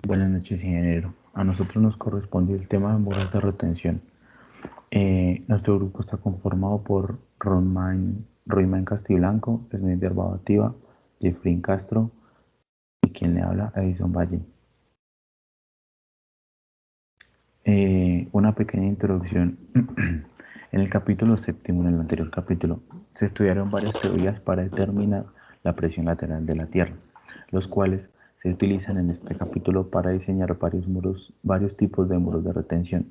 Buenas noches, ingeniero. A nosotros nos corresponde el tema de muros de retención. Nuestro grupo está conformado por Royman Castiblanco, Snyder Babativa, Jeffrey Castro y quien le habla, Edison Valle. Una pequeña introducción. En el capítulo séptimo, en el anterior capítulo, se estudiaron varias teorías para determinar la presión lateral de la Tierra, los cuales se utilizan en este capítulo para diseñar varios tipos de muros de retención.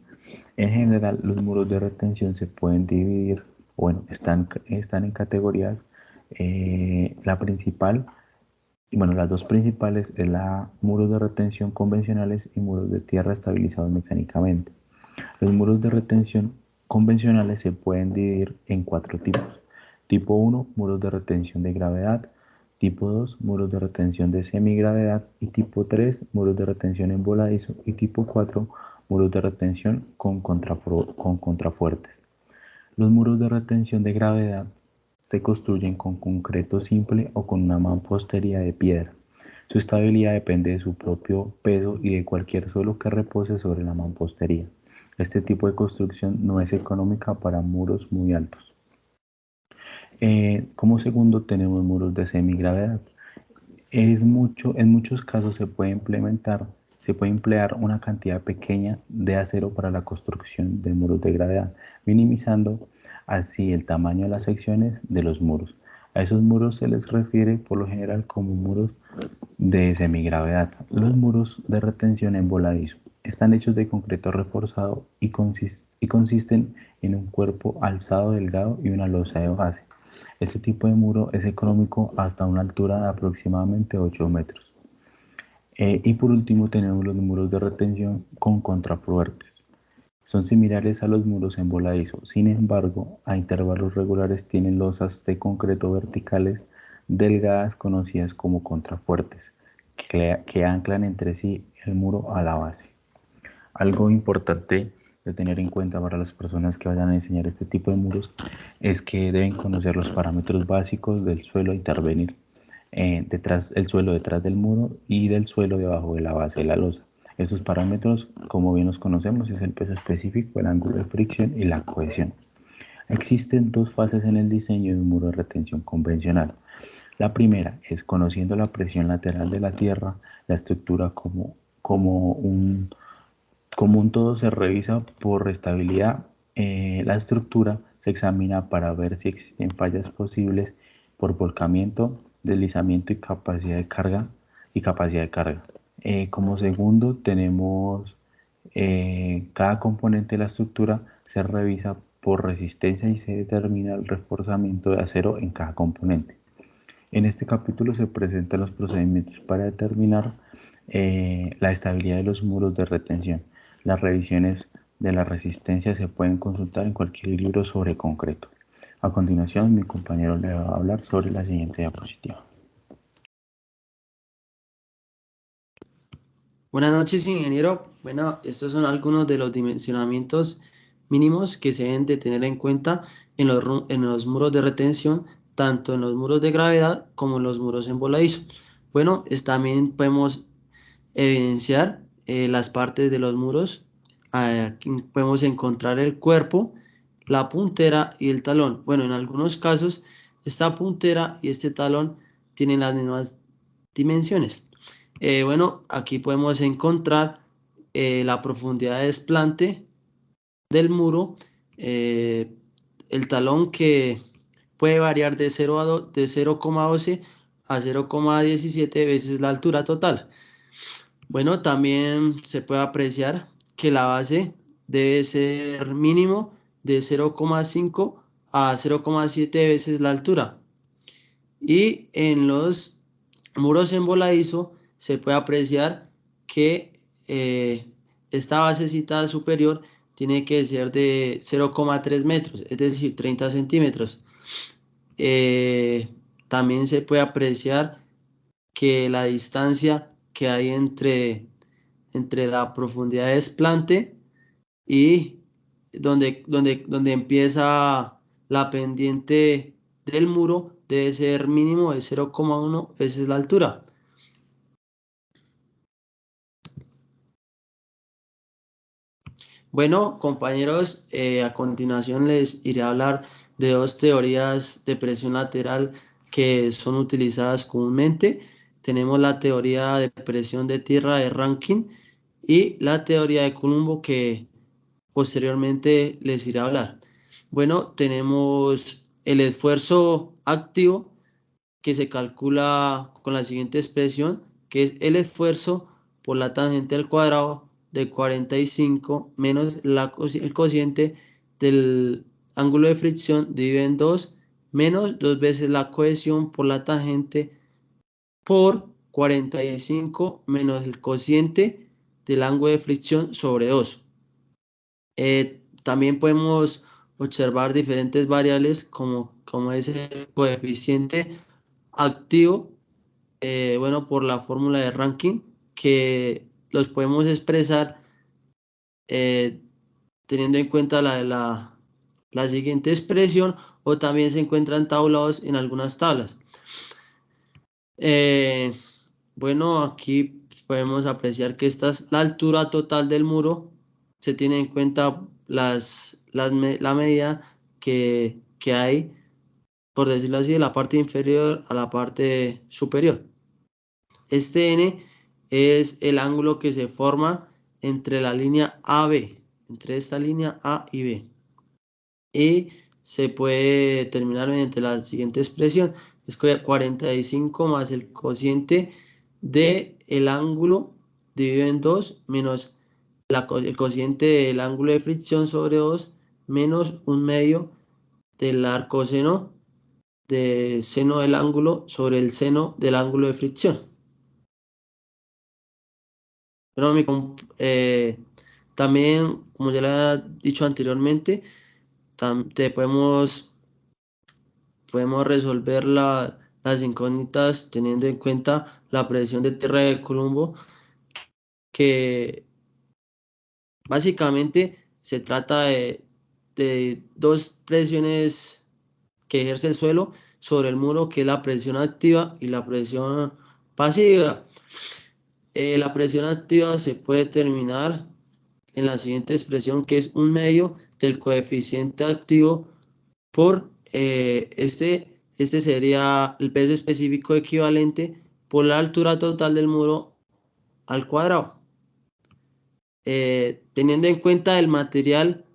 En general, los muros de retención se pueden dividir, bueno, están en categorías. La principal, y bueno, las dos principales es la muros de retención convencionales y muros de tierra estabilizados mecánicamente. Los muros de retención convencionales se pueden dividir en cuatro tipos. Tipo 1, muros de retención de gravedad. Tipo 2, muros de retención de semigravedad. Y tipo 3, muros de retención en voladizo. Y tipo 4, muros de retención con contrafuertes. Los muros de retención de gravedad se construyen con concreto simple o con una mampostería de piedra. Su estabilidad depende de su propio peso y de cualquier suelo que repose sobre la mampostería. Este tipo de construcción no es económica para muros muy altos. Como segundo tenemos muros de semigravedad. En muchos casos se puede emplear una cantidad pequeña de acero para la construcción de muros de gravedad, minimizando así el tamaño de las secciones de los muros. A esos muros se les refiere por lo general como muros de semigravedad. Los muros de retención en voladizo están hechos de concreto reforzado y consisten en un cuerpo alzado delgado y una losa de base. Este tipo de muro es económico hasta una altura de aproximadamente 8 metros. Y por último tenemos los muros de retención con contrafuertes. Son similares a los muros en voladizo, sin embargo, a intervalos regulares tienen losas de concreto verticales delgadas conocidas como contrafuertes, que anclan entre sí el muro a la base. Algo importante de tener en cuenta para las personas que vayan a diseñar este tipo de muros es que deben conocer los parámetros básicos del suelo a intervenir, el suelo detrás del muro y del suelo debajo de la base de la losa. Estos parámetros, como bien los conocemos, es el peso específico, el ángulo de fricción y la cohesión. Existen dos fases en el diseño de un muro de retención convencional. La primera es conociendo la presión lateral de la tierra, la estructura como un todo se revisa por estabilidad. La estructura se examina para ver si existen fallas posibles por volcamiento, deslizamiento y capacidad de carga. Como segundo tenemos cada componente de la estructura se revisa por resistencia y se determina el reforzamiento de acero en cada componente. En este capítulo se presentan los procedimientos para determinar la estabilidad de los muros de retención. Las revisiones de la resistencia se pueden consultar en cualquier libro sobre concreto. A continuación, mi compañero le va a hablar sobre la siguiente diapositiva. Buenas noches, ingeniero. Bueno, estos son algunos de los dimensionamientos mínimos que se deben de tener en cuenta en los muros de retención, tanto en los muros de gravedad como en los muros en voladizo. Bueno, también podemos evidenciar las partes de los muros. Aquí podemos encontrar el cuerpo, la puntera y el talón. Bueno, en algunos casos, esta puntera y este talón tienen las mismas dimensiones. Bueno, aquí podemos encontrar la profundidad de desplante del muro, eh, el talón que puede variar de 0,12 a 0,17 veces la altura total. Bueno, también se puede apreciar que la base debe ser mínimo de 0,5 a 0,7 veces la altura. Y en los muros en voladizo se puede apreciar que esta basecita superior tiene que ser de 0,3 metros, es decir, 30 centímetros. Eh, También se puede apreciar que la distancia que hay entre la profundidad de desplante y donde empieza la pendiente del muro debe ser mínimo de 0,1 veces la altura. Bueno, compañeros, a continuación les iré a hablar de dos teorías de presión lateral que son utilizadas comúnmente. Tenemos la teoría de presión de tierra de Rankine y la teoría de Colombo que posteriormente les iré a hablar. Bueno, tenemos el esfuerzo activo que se calcula con la siguiente expresión, que es el esfuerzo por la tangente al cuadrado de 45 menos el cociente del ángulo de fricción dividido en 2 menos 2 veces la cohesión por la tangente por 45 menos el cociente del ángulo de fricción sobre 2. También podemos observar diferentes variables como es el coeficiente activo, bueno, por la fórmula de Rankine, que los podemos expresar eh, teniendo en cuenta la siguiente expresión o también se encuentran tabulados en algunas tablas. Eh, bueno, aquí podemos apreciar que esta es la altura total del muro. Se tiene en cuenta la medida que hay, por decirlo así, de la parte inferior a la parte superior. Este n es el ángulo que se forma entre la línea AB, entre esta línea A y B. Y se puede determinar mediante la siguiente expresión. Es 45 más el cociente de el ángulo dividido en 2 menos el cociente del ángulo de fricción sobre 2 menos un medio del arcoseno de seno del ángulo sobre el seno del ángulo de fricción. Pero también, como ya le he dicho anteriormente, podemos resolver las incógnitas teniendo en cuenta la presión de tierra de Colombo, que básicamente se trata de dos presiones que ejerce el suelo sobre el muro, que es la presión activa y la presión pasiva. La presión activa se puede determinar en la siguiente expresión, que es un medio del coeficiente activo por este sería el peso específico equivalente por la altura total del muro al cuadrado. Teniendo en cuenta el material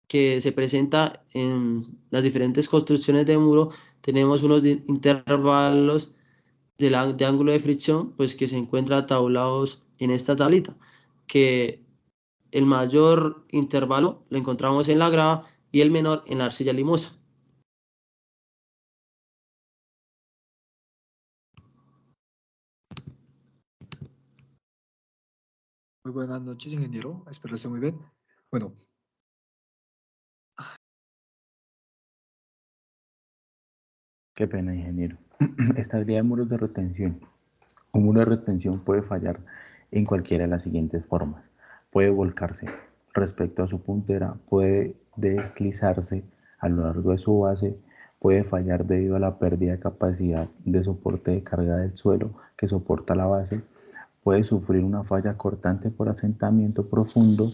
que se presenta en las diferentes construcciones de muro, tenemos unos intervalos de ángulo de fricción, pues que se encuentran tabulados en esta tablita, que el mayor intervalo lo encontramos en la grava y el menor en la arcilla limosa. Muy buenas noches, ingeniero. Espero esté muy bien. Bueno, Qué pena, ingeniero. Estabilidad de muros de retención. Un muro de retención puede fallar en cualquiera de las siguientes formas. Puede volcarse respecto a su puntera, puede deslizarse a lo largo de su base, puede fallar debido a la pérdida de capacidad de soporte de carga del suelo que soporta la base, puede sufrir una falla cortante por asentamiento profundo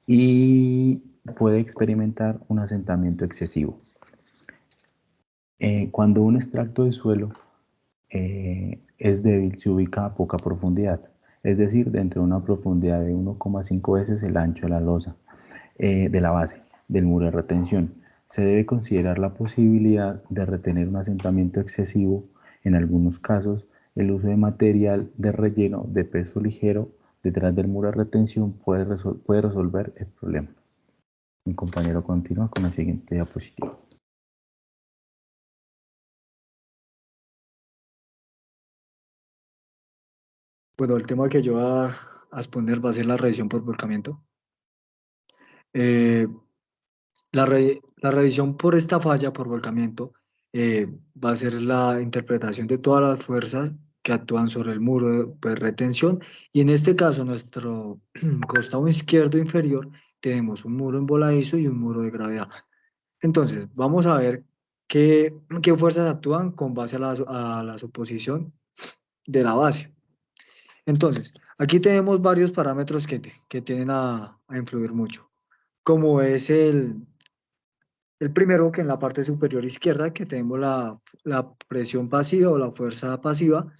y puede experimentar un asentamiento excesivo. Cuando un extracto de suelo es débil, se ubica a poca profundidad, es decir, dentro de una profundidad de 1,5 veces el ancho de la losa de la base del muro de retención. Se debe considerar la posibilidad de retener un asentamiento excesivo. En algunos casos, el uso de material de relleno de peso ligero detrás del muro de retención puede resolver el problema. Mi compañero continúa con la siguiente diapositiva. bueno, el tema que yo voy a exponer va a ser la revisión por volcamiento. Eh, la revisión por esta falla por volcamiento va a ser la interpretación de todas las fuerzas que actúan sobre el muro de retención y en este caso nuestro costado izquierdo inferior tenemos un muro en voladizo y un muro de gravedad. Entonces, vamos a ver qué fuerzas actúan con base a la suposición de la base. Entonces, aquí tenemos varios parámetros que tienden a influir mucho, como es el primero, que en la parte superior izquierda, que tenemos la presión pasiva o la fuerza pasiva,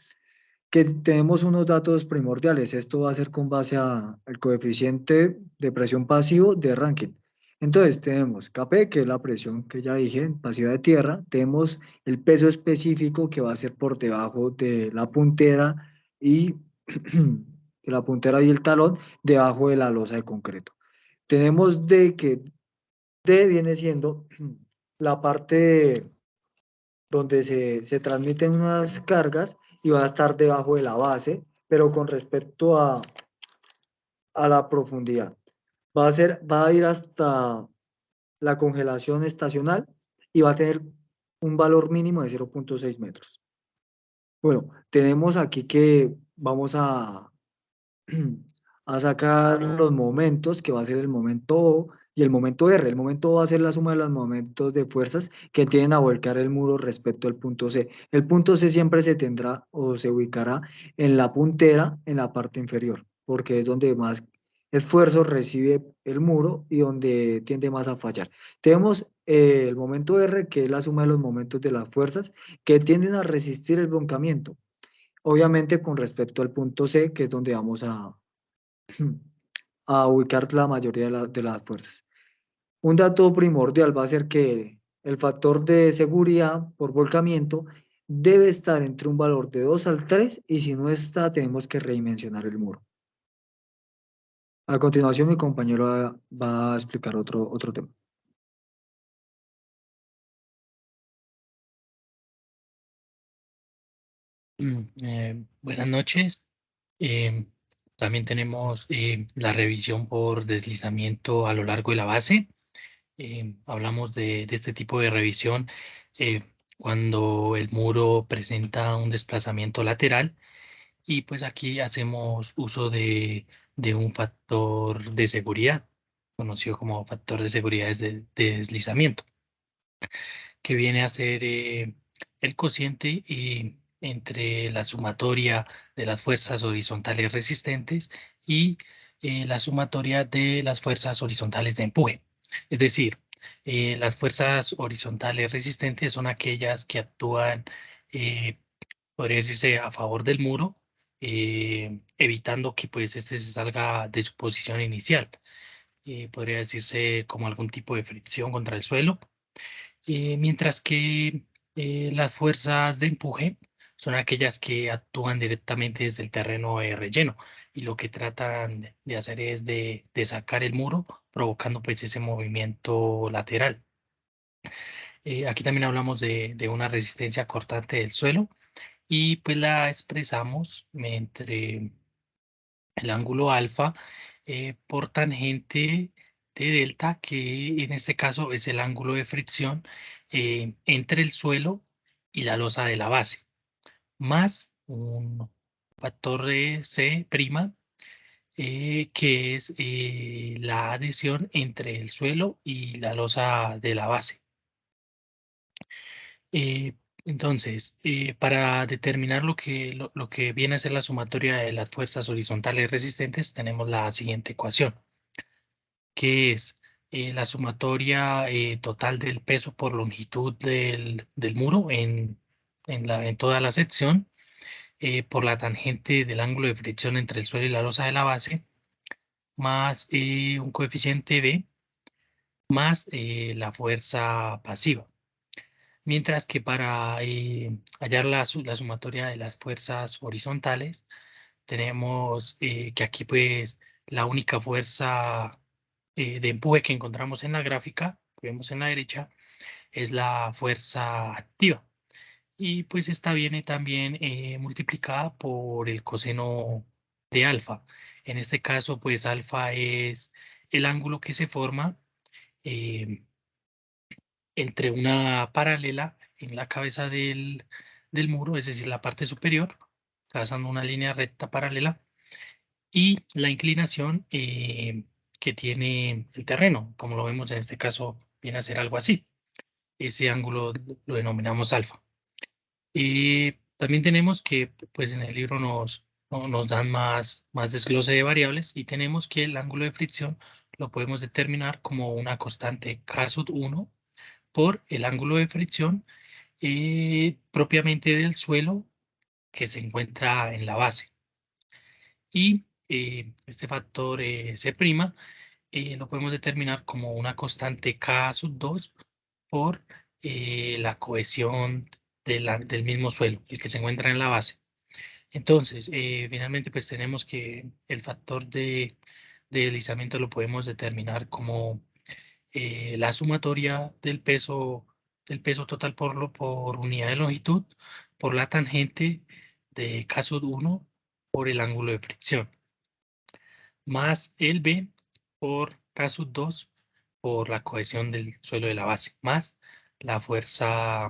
que tenemos unos datos primordiales. Esto va a ser con base al coeficiente de presión pasivo de Rankine. Entonces, tenemos Kp, que es la presión que ya dije, pasiva de tierra. Tenemos el peso específico, que va a ser por debajo de la puntera y, de la puntera y el talón, debajo de la losa de concreto. Tenemos D, que D viene siendo la parte donde se transmiten unas cargas y va a estar debajo de la base, pero con respecto a la profundidad. Va a ir hasta la congelación estacional y va a tener un valor mínimo de 0,6 metros. Bueno, tenemos aquí que vamos a sacar los momentos, que va a ser el momento O y el momento R. El momento O va a ser la suma de los momentos de fuerzas que tienden a volcar el muro respecto al punto C. El punto C siempre se tendrá o se ubicará en la puntera, en la parte inferior, porque es donde más esfuerzo recibe el muro y donde tiende más a fallar. Tenemos el momento R, que es la suma de los momentos de las fuerzas que tienden a resistir el volcamiento. Obviamente con respecto al punto C, que es donde vamos a ubicar la mayoría de las fuerzas. Un dato primordial va a ser que el factor de seguridad por volcamiento debe estar entre un valor de 2 al 3 y si no está, tenemos que redimensionar el muro. A continuación, mi compañero va a explicar otro tema. Buenas noches. Em, También tenemos la revisión por deslizamiento a lo largo de la base. Hablamos de este tipo de revisión eh, cuando el muro presenta un desplazamiento lateral y pues aquí hacemos uso de un factor de seguridad, conocido como factor de seguridad de deslizamiento, que viene a ser el cociente entre la sumatoria de las fuerzas horizontales resistentes y la sumatoria de las fuerzas horizontales de empuje. Es decir, las fuerzas horizontales resistentes son aquellas que actúan, podría decirse, a favor del muro, evitando que pues este se salga de su posición inicial. Podría decirse como algún tipo de fricción contra el suelo, mientras que las fuerzas de empuje son aquellas que actúan directamente desde el terreno de relleno y lo que tratan de hacer es de sacar el muro, provocando pues ese movimiento lateral. Aquí también hablamos de una resistencia cortante del suelo y pues la expresamos entre el ángulo alfa por tangente de delta, que en este caso es el ángulo de fricción entre el suelo y la losa de la base, más un factor de C', que es la adhesión entre el suelo y la losa de la base. Eh, entonces, para determinar lo que viene a ser la sumatoria de las fuerzas horizontales resistentes, tenemos la siguiente ecuación, que es la sumatoria total del peso por longitud del muro en toda la sección, por la tangente del ángulo de fricción entre el suelo y la losa de la base, más un coeficiente B, más la fuerza pasiva. Mientras que para hallar la sumatoria de las fuerzas horizontales, tenemos que aquí pues la única fuerza de empuje que encontramos en la gráfica, que vemos en la derecha, es la fuerza activa. Y pues esta viene también multiplicada por el coseno de alfa. En este caso, pues alfa es el ángulo que se forma eh, entre una paralela en la cabeza del muro, es decir, la parte superior, trazando una línea recta paralela, y la inclinación que tiene el terreno, como lo vemos en este caso, viene a ser algo así. Ese ángulo lo denominamos alfa. También tenemos que, pues en el libro nos dan más desglose de variables y tenemos que el ángulo de fricción lo podemos determinar como una constante K sub 1 por el ángulo de fricción propiamente del suelo que se encuentra en la base. Y este factor C' lo podemos determinar como una constante K sub 2 por la cohesión del mismo suelo, el que se encuentra en la base. Entonces, finalmente, pues tenemos que el factor de deslizamiento lo podemos determinar como la sumatoria del peso total por unidad de longitud por la tangente de K sub 1 por el ángulo de fricción, más el B por K sub 2 por la cohesión del suelo de la base, más la fuerza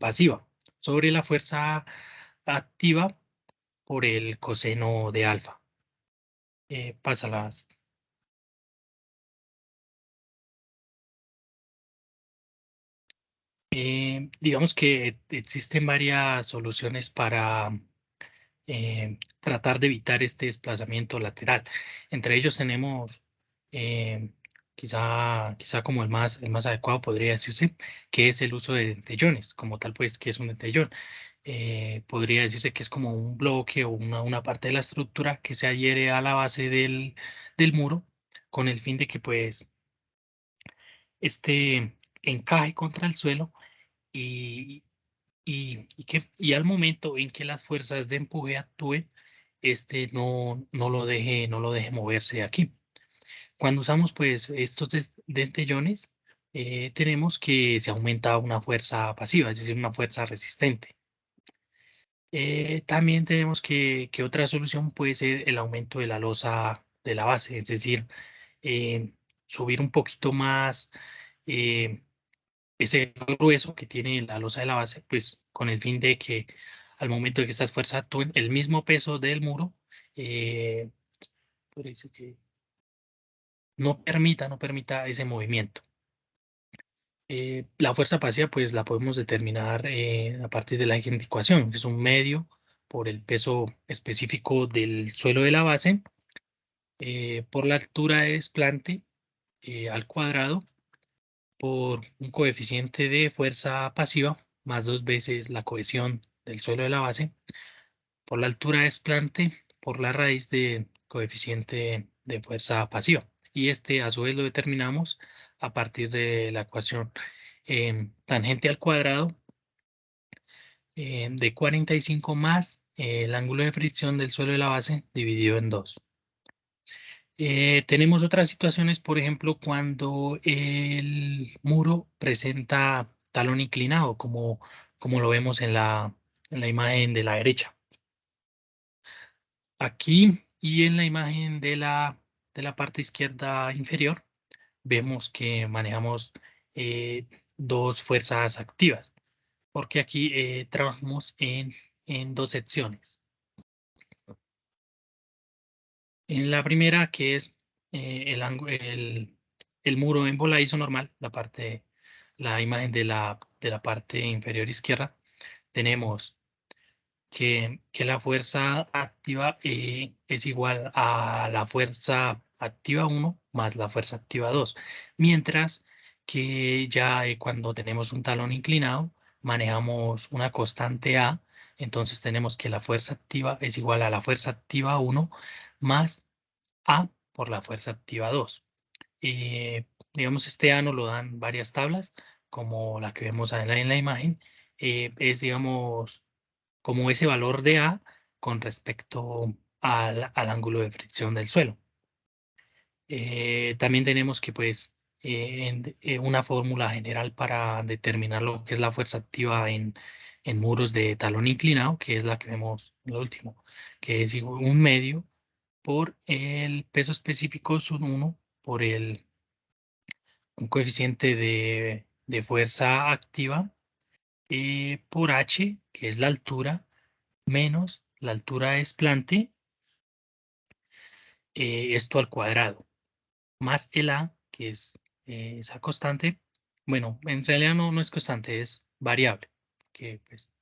pasiva sobre la fuerza activa por el coseno de alfa. Pásalas. Digamos que existen varias soluciones para tratar de evitar este desplazamiento lateral. Entre ellos tenemos, quizá como el más adecuado podría decirse, que es el uso de dentellones. Como tal, pues, ¿qué es un dentellón? Podría decirse que es como un bloque o una parte de la estructura que se adhiere a la base del muro con el fin de que, pues, este encaje contra el suelo y, y al momento en que las fuerzas de empuje actúen, no lo deje moverse de aquí. Cuando usamos pues estos dentellones, tenemos que se aumenta una fuerza pasiva, es decir, una fuerza resistente. También tenemos que otra solución puede ser el aumento de la losa de la base, es decir, subir un poquito más eh, ese grueso que tiene la losa de la base, pues con el fin de que al momento de que estas fuerzas actúen, el mismo peso del muro podría decir que no permita ese movimiento. La fuerza pasiva, pues la podemos determinar a partir de la ecuación, que es un medio por el peso específico del suelo de la base, por la altura de desplante al cuadrado, por un coeficiente de fuerza pasiva, más 2 veces la cohesión del suelo de la base, por la altura de desplante, por la raíz de coeficiente de fuerza pasiva. Y a su vez lo determinamos a partir de la ecuación tangente al cuadrado de 45 más el ángulo de fricción del suelo de la base dividido en 2. Tenemos otras situaciones, por ejemplo, cuando el muro presenta talón inclinado, como lo vemos en la imagen de la derecha. Aquí y en la imagen de la parte izquierda inferior, vemos que manejamos dos fuerzas activas, porque aquí trabajamos en dos secciones. En la primera, que es el muro en voladizo normal, la imagen de la parte inferior izquierda, tenemos que la fuerza activa es igual a la fuerza activa 1 más la fuerza activa 2, mientras que ya cuando tenemos un talón inclinado, manejamos una constante A, entonces tenemos que la fuerza activa es igual a la fuerza activa 1 más A por la fuerza activa 2. Digamos, este A nos lo dan varias tablas, como la que vemos en la imagen. Es, digamos, como ese valor de A con respecto al ángulo de fricción del suelo. También tenemos que, pues, una fórmula general para determinar lo que es la fuerza activa en muros de talón inclinado, que es la que vemos en lo último, que es igual un medio por el peso específico sub 1 por un coeficiente de fuerza activa por H, que es la altura, menos la altura de desplante, esto al cuadrado, más el A, que es esa constante. Bueno, en realidad no es constante, es variable, que pues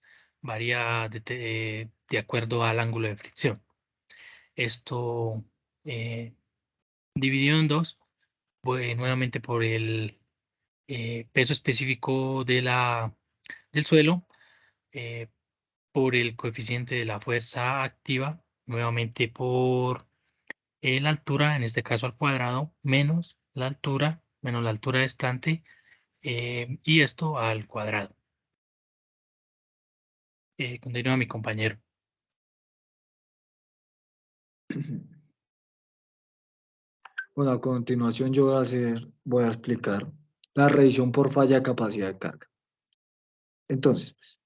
varía de acuerdo al ángulo de fricción. Esto dividido en dos, nuevamente por el peso específico del suelo, por el coeficiente de la fuerza activa, nuevamente por la altura, en este caso al cuadrado, menos la altura de desplante, y esto al cuadrado. Continúa mi compañero. Bueno, a continuación yo voy a explicar la revisión por falla de capacidad de carga. Entonces, pues,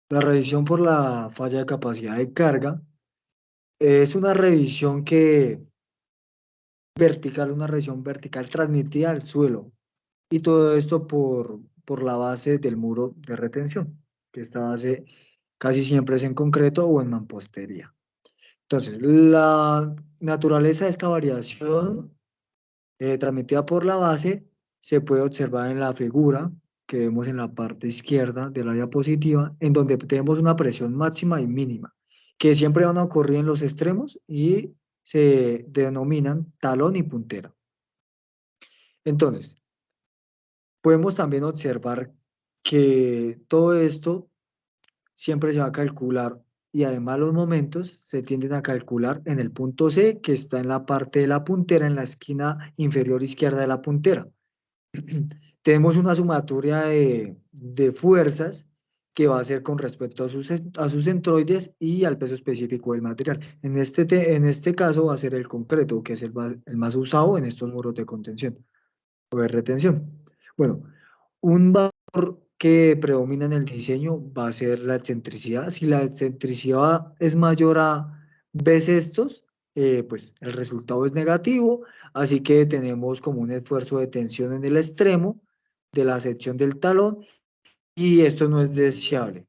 la revisión por la falla de capacidad de carga es una revisión una revisión vertical transmitida al suelo. Y todo esto por la base del muro de retención, que esta base casi siempre es en concreto o en mampostería. Entonces, la naturaleza de esta variación transmitida por la base se puede observar en la figura que vemos en la parte izquierda de la diapositiva, en donde tenemos una presión máxima y mínima, que siempre van a ocurrir en los extremos y se denominan talón y puntera. Entonces, podemos también observar que todo esto siempre se va a calcular y además los momentos se tienden a calcular en el punto C, que está en la parte de la puntera, en la esquina inferior izquierda de la puntera. Tenemos una sumatoria de fuerzas que va a ser con respecto a sus centroides y al peso específico del material. En este caso va a ser el concreto, que es el más usado en estos muros de contención o de retención. Bueno, un valor que predomina en el diseño va a ser la excentricidad. Si la excentricidad es mayor a B sextos, pues el resultado es negativo, así que tenemos como un esfuerzo de tensión en el extremo de la sección del talón y esto no es deseable.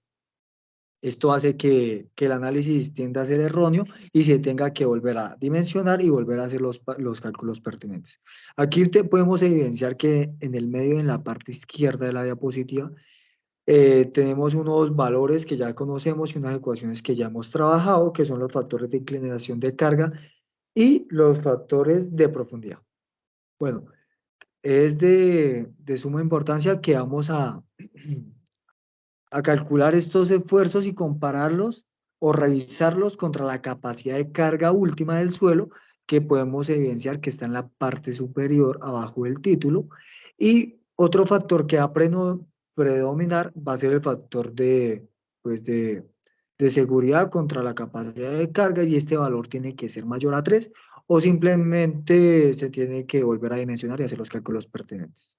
Esto hace que el análisis tienda a ser erróneo y se tenga que volver a dimensionar y volver a hacer los cálculos pertinentes. Aquí podemos evidenciar que en el medio, en la parte izquierda de la diapositiva, tenemos unos valores que ya conocemos y unas ecuaciones que ya hemos trabajado, que son los factores de inclinación de carga y los factores de profundidad. Bueno, es de suma importancia que vamos a calcular estos esfuerzos y compararlos o revisarlos contra la capacidad de carga última del suelo, que podemos evidenciar que está en la parte superior abajo del título. Y otro factor que va a predominar va a ser el factor pues de seguridad contra la capacidad de carga, y este valor tiene que ser mayor a 3 o simplemente se tiene que volver a dimensionar y hacer los cálculos pertinentes.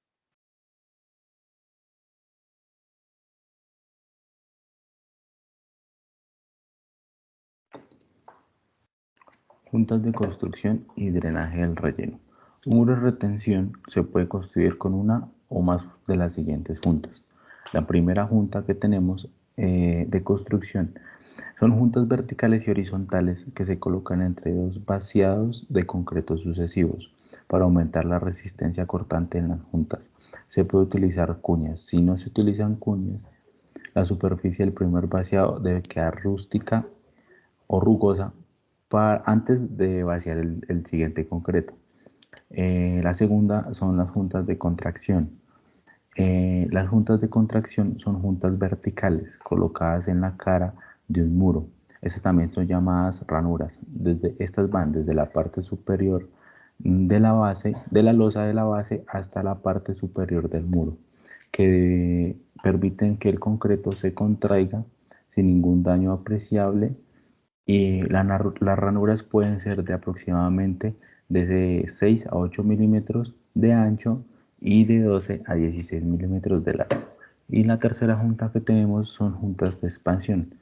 Juntas de construcción y drenaje del relleno. Un muro de retención se puede construir con una o más de las siguientes juntas. La primera junta que tenemos de construcción son juntas verticales y horizontales que se colocan entre dos vaciados de concreto sucesivos para aumentar la resistencia cortante en las juntas. Se puede utilizar cuñas. Si no se utilizan cuñas, la superficie del primer vaciado debe quedar rústica o rugosa antes de vaciar el siguiente concreto. La segunda son las juntas de contracción. Las juntas de contracción son juntas verticales colocadas en la cara de un muro. Estas también son llamadas ranuras. Estas van desde la parte superior de la base, de la losa de la base, hasta la parte superior del muro, que permiten que el concreto se contraiga sin ningún daño apreciable. Y las ranuras pueden ser de aproximadamente desde 6 a 8 milímetros de ancho y de 12 a 16 milímetros de largo. Y la tercera junta que tenemos son juntas de expansión.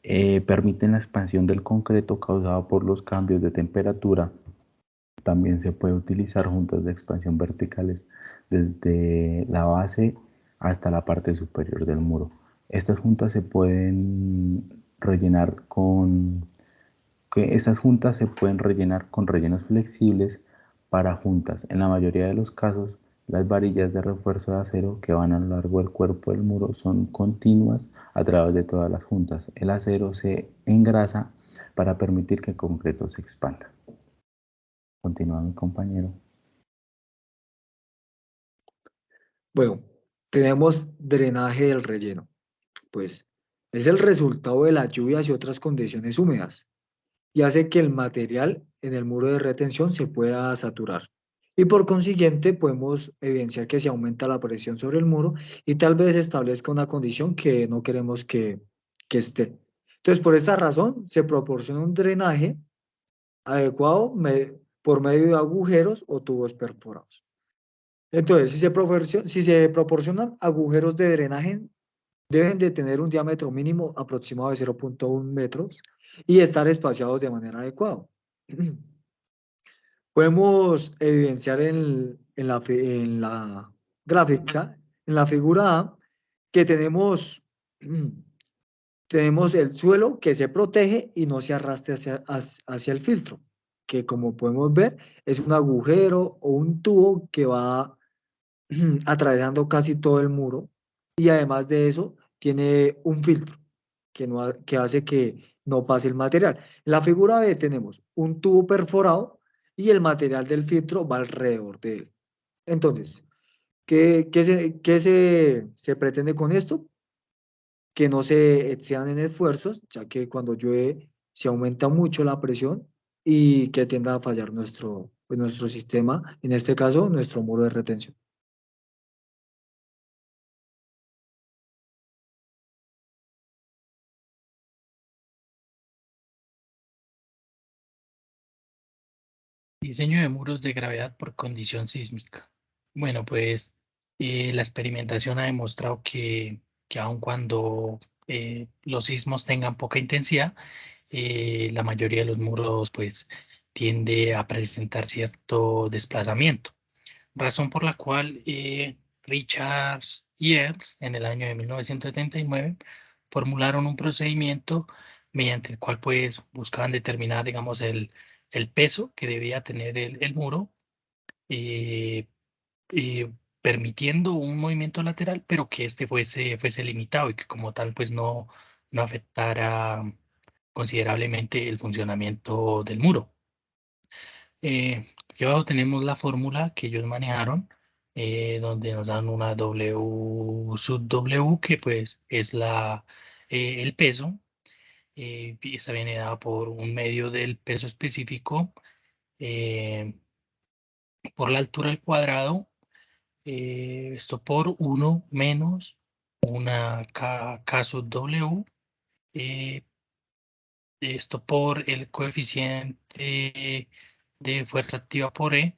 Permiten la expansión del concreto causada por los cambios de temperatura. También se puede utilizar juntas de expansión verticales desde la base hasta la parte superior del muro. Estas juntas se pueden rellenar estas juntas se pueden rellenar con rellenos flexibles para juntas. En la mayoría de los casos Las varillas de refuerzo de acero que van a lo largo del cuerpo del muro son continuas a través de todas las juntas. El acero se engrasa para permitir que el concreto se expanda. Continúa mi compañero. Bueno, tenemos drenaje del relleno. Pues es el resultado de las lluvias y otras condiciones húmedas y hace que el material en el muro de retención se pueda saturar. Y por consiguiente podemos evidenciar que se aumenta la presión sobre el muro y tal vez establezca una condición que no queremos que esté. Entonces, por esta razón, se proporciona un drenaje adecuado por medio de agujeros o tubos perforados. Entonces, si se proporcionan agujeros de drenaje, deben de tener un diámetro mínimo aproximado de 0,1 metros y estar espaciados de manera adecuada. Podemos evidenciar en la gráfica, en la figura A, que tenemos el suelo que se protege y no se arrastre hacia el filtro, que como podemos ver es un agujero o un tubo que va atravesando casi todo el muro y además de eso tiene un filtro que hace que no pase el material. En la figura B tenemos un tubo perforado y el material del filtro va alrededor de él. Entonces, ¿qué se pretende con esto? Que no se excedan en esfuerzos, ya que cuando llueve se aumenta mucho la presión y que tienda a fallar nuestro sistema, en este caso nuestro muro de retención. Diseño de muros de gravedad por condición sísmica. Bueno, pues la experimentación ha demostrado que aun cuando los sismos tengan poca intensidad, la mayoría de los muros pues tiende a presentar cierto desplazamiento, razón por la cual Richards y Earls en el año de 1979 formularon un procedimiento mediante el cual pues buscaban determinar, digamos, el peso que debía tener el muro, eh, eh, permitiendo un movimiento lateral, pero que este fuese limitado y que como tal pues no afectara considerablemente el funcionamiento del muro. Aquí abajo tenemos la fórmula que ellos manejaron, donde nos dan una W sub W, que pues es el peso, y esta viene dada por un medio del peso específico eh, por la altura al cuadrado, esto por 1 menos una K sub W, eh, esto por el coeficiente de fuerza activa por E,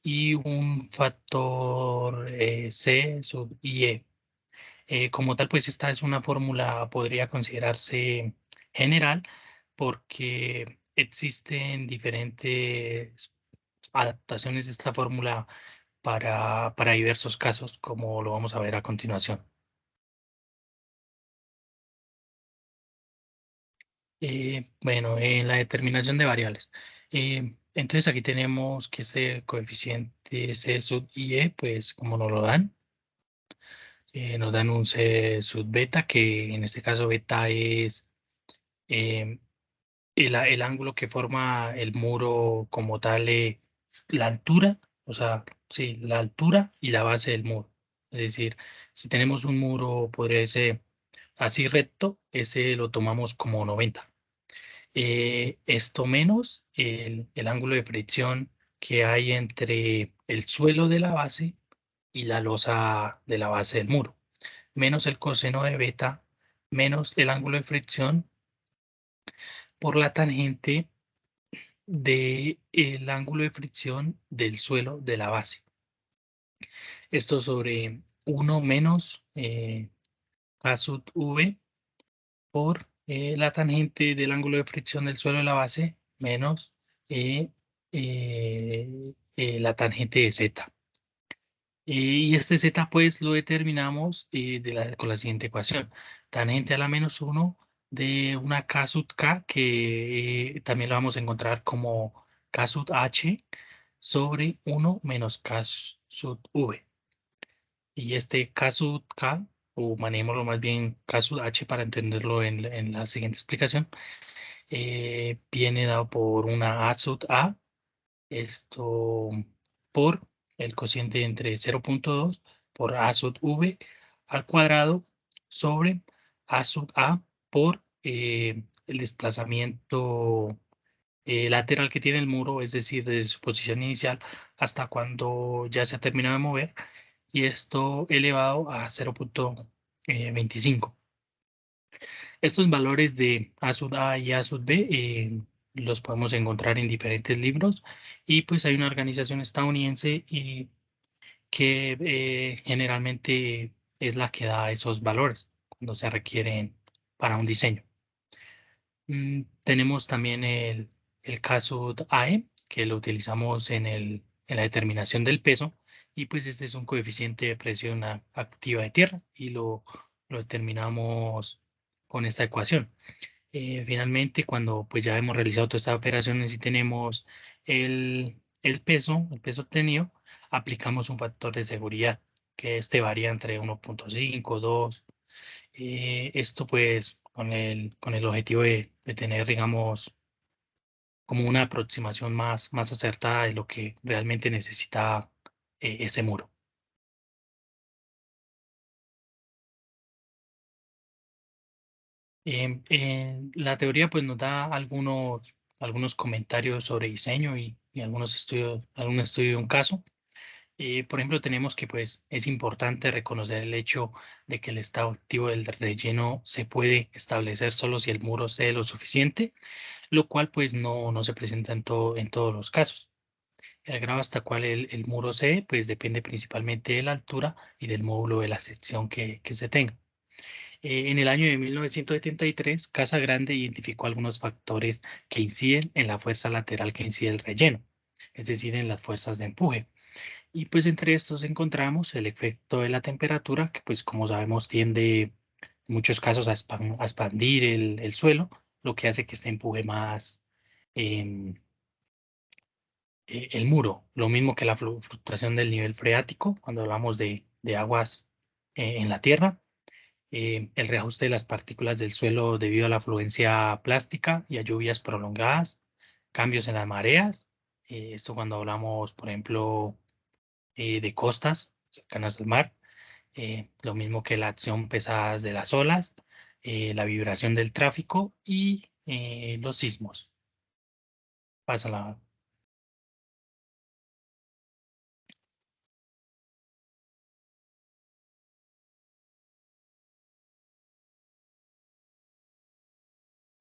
y un factor C sub IE. Como tal, pues esta es una fórmula, podría considerarse general, porque existen diferentes adaptaciones de esta fórmula para diversos casos, como lo vamos a ver a continuación. Bueno, en la determinación de variables. Entonces aquí tenemos que este coeficiente C sub IE, pues como nos lo dan, nos dan un C sub beta, que en este caso beta es eh, el ángulo que forma el muro como tal, la altura, o sea, sí, la altura y la base del muro. Es decir, si tenemos un muro, podría ser así recto, ese lo tomamos como 90. Esto menos el ángulo de fricción que hay entre el suelo de la base y la losa de la base del muro, menos el coseno de beta, menos el ángulo de fricción por la tangente del ángulo de fricción del suelo de la base. Esto sobre 1 menos K sub V por la tangente del ángulo de fricción del suelo de la base menos la tangente de Z. Y este Z pues lo determinamos con la siguiente ecuación. Tangente a la menos 1 de una K sub K, que también lo vamos a encontrar como K sub H, sobre 1 menos K sub V. Y este K sub K, o manejémoslo más bien K sub H para entenderlo en la siguiente explicación, viene dado por una A sub A, esto por el cociente entre 0.2 por A sub V al cuadrado sobre A sub A por el desplazamiento lateral que tiene el muro, es decir, desde su posición inicial hasta cuando ya se ha terminado de mover, y esto elevado a 0.25. Estos valores de A sub A y A sub B los podemos encontrar en diferentes libros, y pues hay una organización estadounidense que generalmente es la que da esos valores cuando se requieren para un diseño. Tenemos también el caso AE, que lo utilizamos en la determinación del peso, y pues este es un coeficiente de presión activa de tierra, y lo determinamos con esta ecuación. Finalmente, cuando pues ya hemos realizado todas estas operaciones y tenemos el peso obtenido, aplicamos un factor de seguridad, que este varía entre 1.5, 2. Esto pues con el objetivo de tener, digamos, como una aproximación más acertada de lo que realmente necesita ese muro. La teoría pues nos da algunos comentarios sobre diseño y algún estudio de un caso. Por ejemplo, tenemos que pues es importante reconocer el hecho de que el estado activo del relleno se puede establecer solo si el muro cede lo suficiente, lo cual pues no se presenta en todos los casos. El grado hasta cual el muro cede pues depende principalmente de la altura y del módulo de la sección que se tenga. En el año de 1973, Casa Grande identificó algunos factores que inciden en la fuerza lateral que incide el relleno, es decir, en las fuerzas de empuje. Y pues entre estos encontramos el efecto de la temperatura, que pues como sabemos tiende en muchos casos a expandir el suelo, lo que hace que este empuje más em, el muro. Lo mismo que la fluctuación del nivel freático, cuando hablamos de aguas en la tierra. El reajuste de las partículas del suelo debido a la afluencia plástica y a lluvias prolongadas, cambios en las mareas, esto cuando hablamos, por ejemplo, de costas cercanas al mar, lo mismo que la acción pesada de las olas, la vibración del tráfico y los sismos. Pasa la...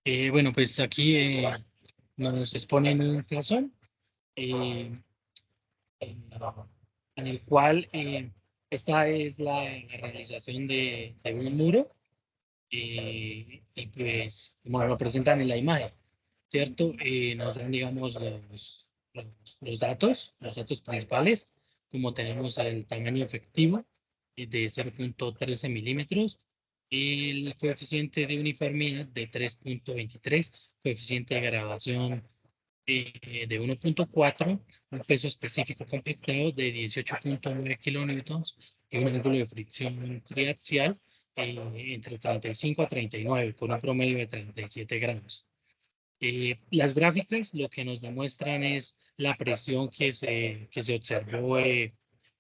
Bueno, pues aquí nos exponen un caso eh, en el cual esta es la realización de un muro y pues como lo presentan en la imagen, ¿cierto? Nos dan, digamos, los datos principales, como tenemos el tamaño efectivo de 0.13 milímetros, el coeficiente de uniformidad de 3.23, coeficiente de graduación de 1.4, un peso específico compactado de 18.9 kilonewtons y un ángulo de fricción triaxial entre 35 a 39, con un promedio de 37 grados. Las gráficas lo que nos demuestran es la presión que se observó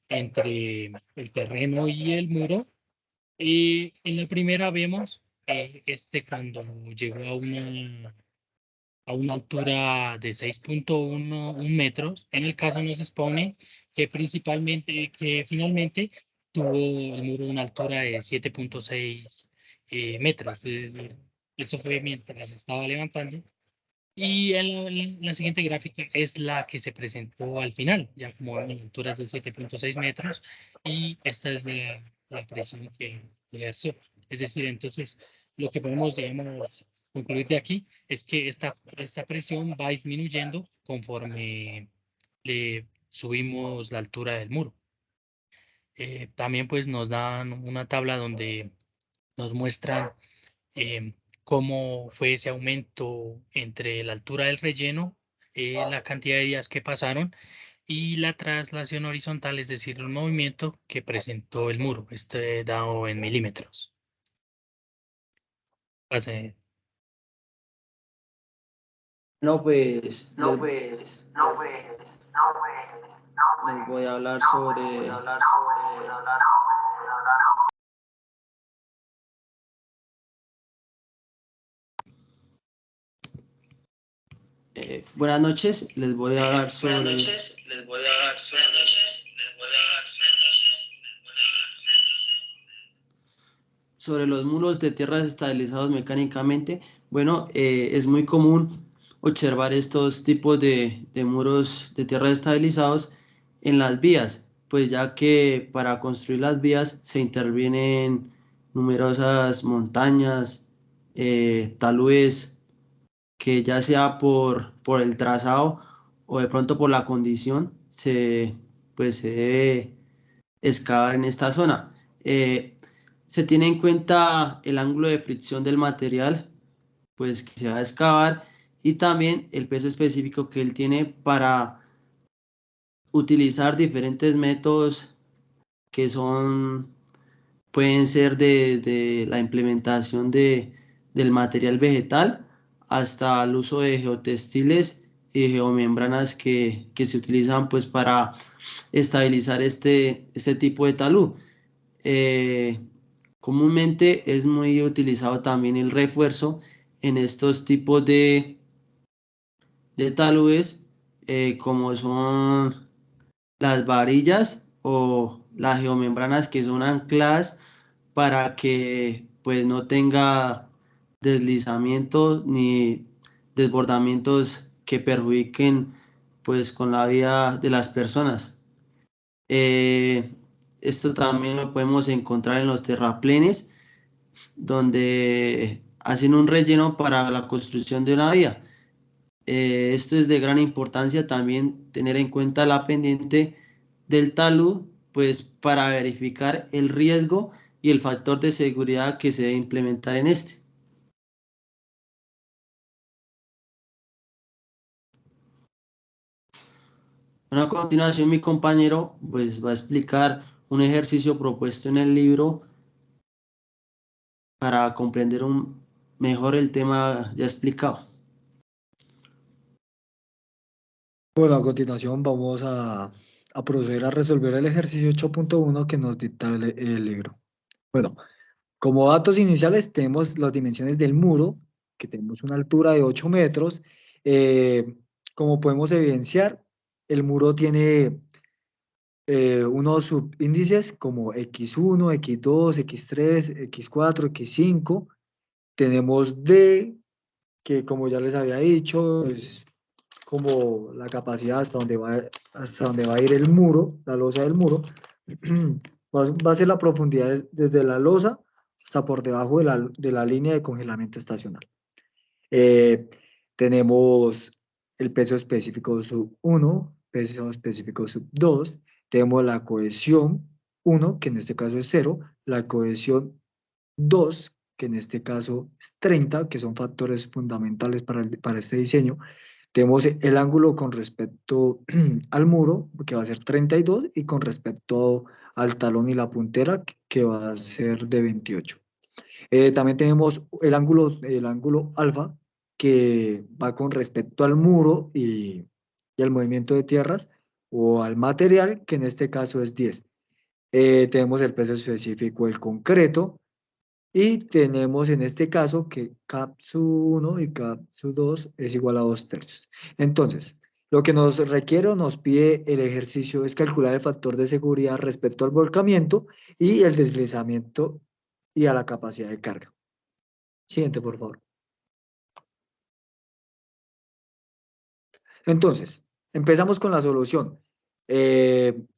entre el terreno y el muro. En la primera vemos cuando llegó a una altura de 6.1 metros. En el caso nos expone que finalmente tuvo el muro una altura de 7.6 metros. Eso fue mientras estaba levantando. Y la siguiente gráfica es la que se presentó al final, ya como en alturas de 7.6 metros, y esta es la presión que ejerció. Es decir, entonces, lo que podemos, digamos, concluir de aquí es que esta presión va disminuyendo conforme le subimos la altura del muro. También pues nos dan una tabla donde nos muestran cómo fue ese aumento entre la altura del relleno, la cantidad de días que pasaron y la traslación horizontal, es decir, el movimiento que presentó el muro, dado en milímetros. Pase. No, pues, les voy a hablar sobre buenas noches, les voy a hablar sobre los muros de tierras estabilizados mecánicamente. Bueno, es muy común observar estos tipos de muros de tierras estabilizados en las vías, pues ya que para construir las vías se intervienen numerosas montañas, taludes, que ya sea por el trazado o de pronto por la condición, pues se debe excavar en esta zona. Se tiene en cuenta el ángulo de fricción del material, pues que se va a excavar, y también el peso específico que él tiene para utilizar diferentes métodos que pueden ser de la implementación del material vegetal hasta el uso de geotextiles y geomembranas que se utilizan pues para estabilizar este tipo de talud. Eh, Comúnmente es muy utilizado también el refuerzo en estos tipos de taludes, como son las varillas o las geomembranas, que son ancladas para que pues no tenga deslizamientos ni desbordamientos que perjudiquen pues con la vida de las personas. Eh, Esto también lo podemos encontrar en los terraplenes, donde hacen un relleno para la construcción de una vía. Esto es de gran importancia también tener en cuenta la pendiente del talud, pues para verificar el riesgo y el factor de seguridad que se debe implementar en este. Bueno, a continuación mi compañero pues va a explicar un ejercicio propuesto en el libro para comprender mejor el tema ya explicado. Bueno, a continuación vamos a proceder a resolver el ejercicio 8.1 que nos dicta el libro. Bueno, como datos iniciales tenemos las dimensiones del muro, que tenemos una altura de 8 metros. Como podemos evidenciar, el muro tiene unos subíndices como X1, X2, X3, X4, X5. Tenemos D, que como ya les había dicho, es como la capacidad hasta donde va a ir el muro, la losa del muro. Va a ser la profundidad desde la losa hasta por debajo de la línea de congelamiento estacional. Tenemos el peso específico sub 1, peso específico sub 2, tenemos la cohesión 1, que en este caso es 0, la cohesión 2, que en este caso es 30, que son factores fundamentales para este diseño. Tenemos el ángulo con respecto al muro, que va a ser 32, y con respecto al talón y la puntera, que va a ser de 28. También tenemos el ángulo alfa, que va con respecto al muro y al movimiento de tierras, o al material, que en este caso es 10. Tenemos el peso específico del concreto, y tenemos en este caso que CAP-1 y CAP-2 es igual a 2/3. Entonces, lo que nos requiere o nos pide el ejercicio es calcular el factor de seguridad respecto al volcamiento y el deslizamiento y a la capacidad de carga. Siguiente, por favor. Entonces, empezamos con la solución.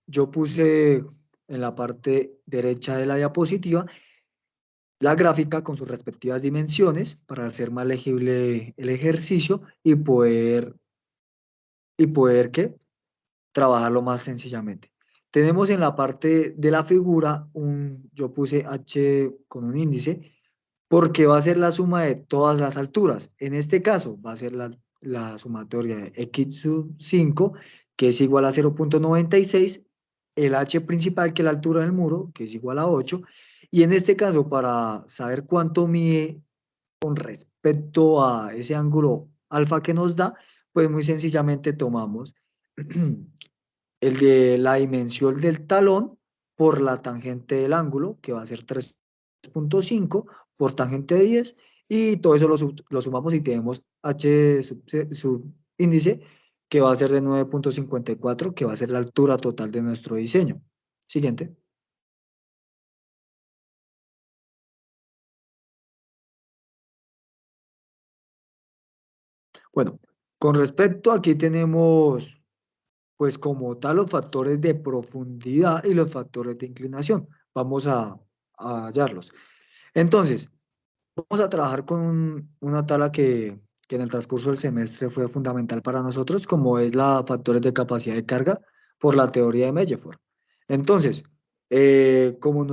Yo puse en la parte derecha de la diapositiva la gráfica con sus respectivas dimensiones para hacer más legible el ejercicio y poder ¿qué? Trabajarlo más sencillamente. Tenemos en la parte de la figura yo puse H con un índice porque va a ser la suma de todas las alturas. En este caso va a ser la sumatoria de X sub 5 que es igual a 0.96, el h principal, que es la altura del muro, que es igual a 8, y en este caso, para saber cuánto mide con respecto a ese ángulo alfa que nos da, pues muy sencillamente tomamos el de la dimensión del talón por la tangente del ángulo, que va a ser 3.5 por tangente de 10, y todo eso lo sumamos y tenemos h subíndice, que va a ser de 9.54, que va a ser la altura total de nuestro diseño. Siguiente. Bueno, con respecto, aquí tenemos pues como tal los factores de profundidad y los factores de inclinación. Vamos a hallarlos. Entonces, vamos a trabajar con una tabla que en el transcurso del semestre fue fundamental para nosotros, como es la factores de capacidad de carga por la teoría de Melleford. Entonces, como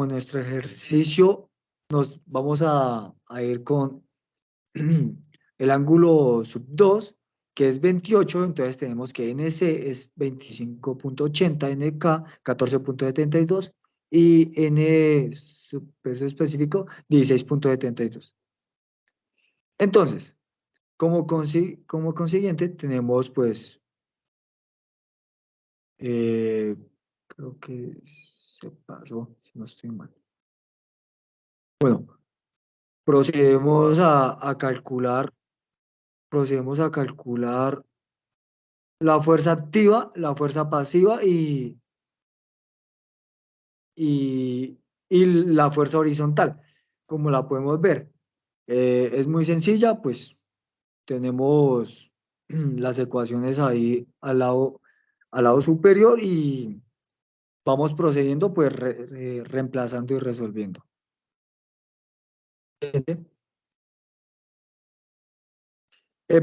nuestro ejercicio, nos vamos a ir con el ángulo sub 2, que es 28, entonces tenemos que NC es 25.80, NK 14.72 y N su peso específico 16.72. Entonces, como consiguiente tenemos pues, creo que se pasó, si no estoy mal. Bueno, procedemos a calcular la fuerza activa, la fuerza pasiva y la fuerza horizontal. Como la podemos ver, es muy sencilla, pues tenemos las ecuaciones ahí al lado superior y vamos procediendo, pues reemplazando y resolviendo.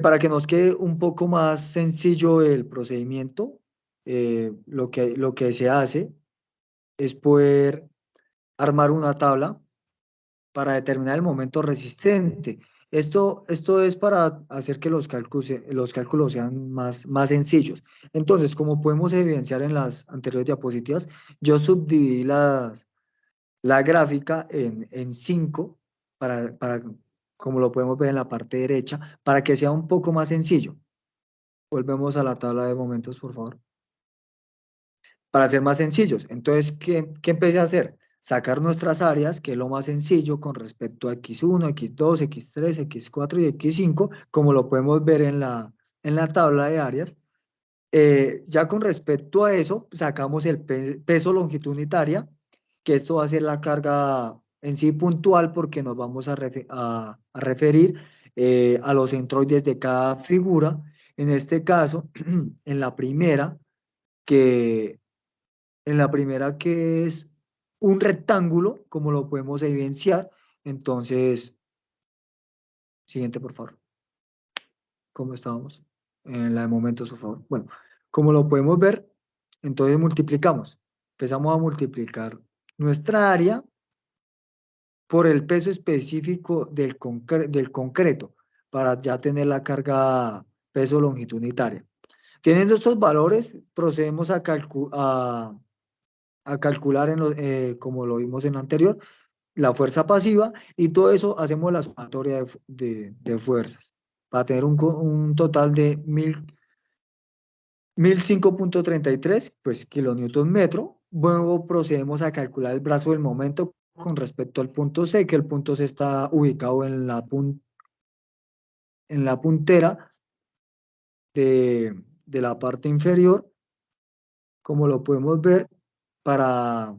Para que nos quede un poco más sencillo el procedimiento, lo que se hace es poder armar una tabla para determinar el momento resistente. Esto es para hacer que los cálculos sean más sencillos. Entonces, como podemos evidenciar en las anteriores diapositivas, yo subdividí la gráfica en 5, como lo podemos ver en la parte derecha, para que sea un poco más sencillo. Volvemos a la tabla de momentos, por favor. Para ser más sencillos. Entonces, ¿qué empecé a hacer? Sacar nuestras áreas, que es lo más sencillo con respecto a X1, X2, X3, X4 y X5, como lo podemos ver en la tabla de áreas. Ya con respecto a eso, sacamos el peso longitud unitaria, que esto va a ser la carga en sí puntual, porque nos vamos a referir a los centroides de cada figura. En este caso, en la primera, que es un rectángulo, como lo podemos evidenciar. Entonces, siguiente, por favor. ¿Cómo estábamos? En la de momentos, por favor. Bueno, como lo podemos ver, entonces multiplicamos. Empezamos a multiplicar nuestra área por el peso específico del concreto, para ya tener la carga peso longitud unitaria. Teniendo estos valores, procedemos a calcular, como lo vimos en lo anterior, la fuerza pasiva, y todo eso hacemos la sumatoria de fuerzas para tener un total de 1005.33 pues, kilonewton metro. Luego procedemos a calcular el brazo del momento con respecto al punto C, que el punto C está ubicado en la puntera de la parte inferior, como lo podemos ver, para,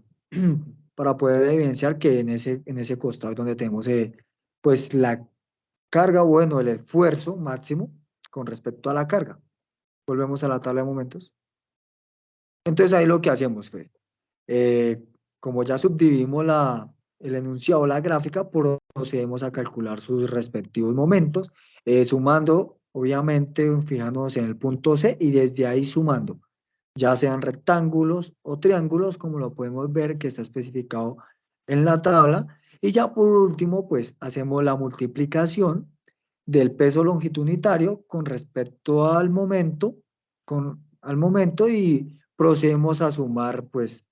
para poder evidenciar que en ese costado es donde tenemos pues la carga, bueno, el esfuerzo máximo con respecto a la carga. Volvemos a la tabla de momentos. Entonces ahí lo que hacemos fue, como ya subdividimos el enunciado, la gráfica, procedemos a calcular sus respectivos momentos, sumando, obviamente, fijándonos en el punto C y desde ahí sumando, ya sean rectángulos o triángulos, como lo podemos ver que está especificado en la tabla. Y ya por último, pues hacemos la multiplicación del peso longitud unitario con respecto al momento al momento y procedemos a sumar, pues,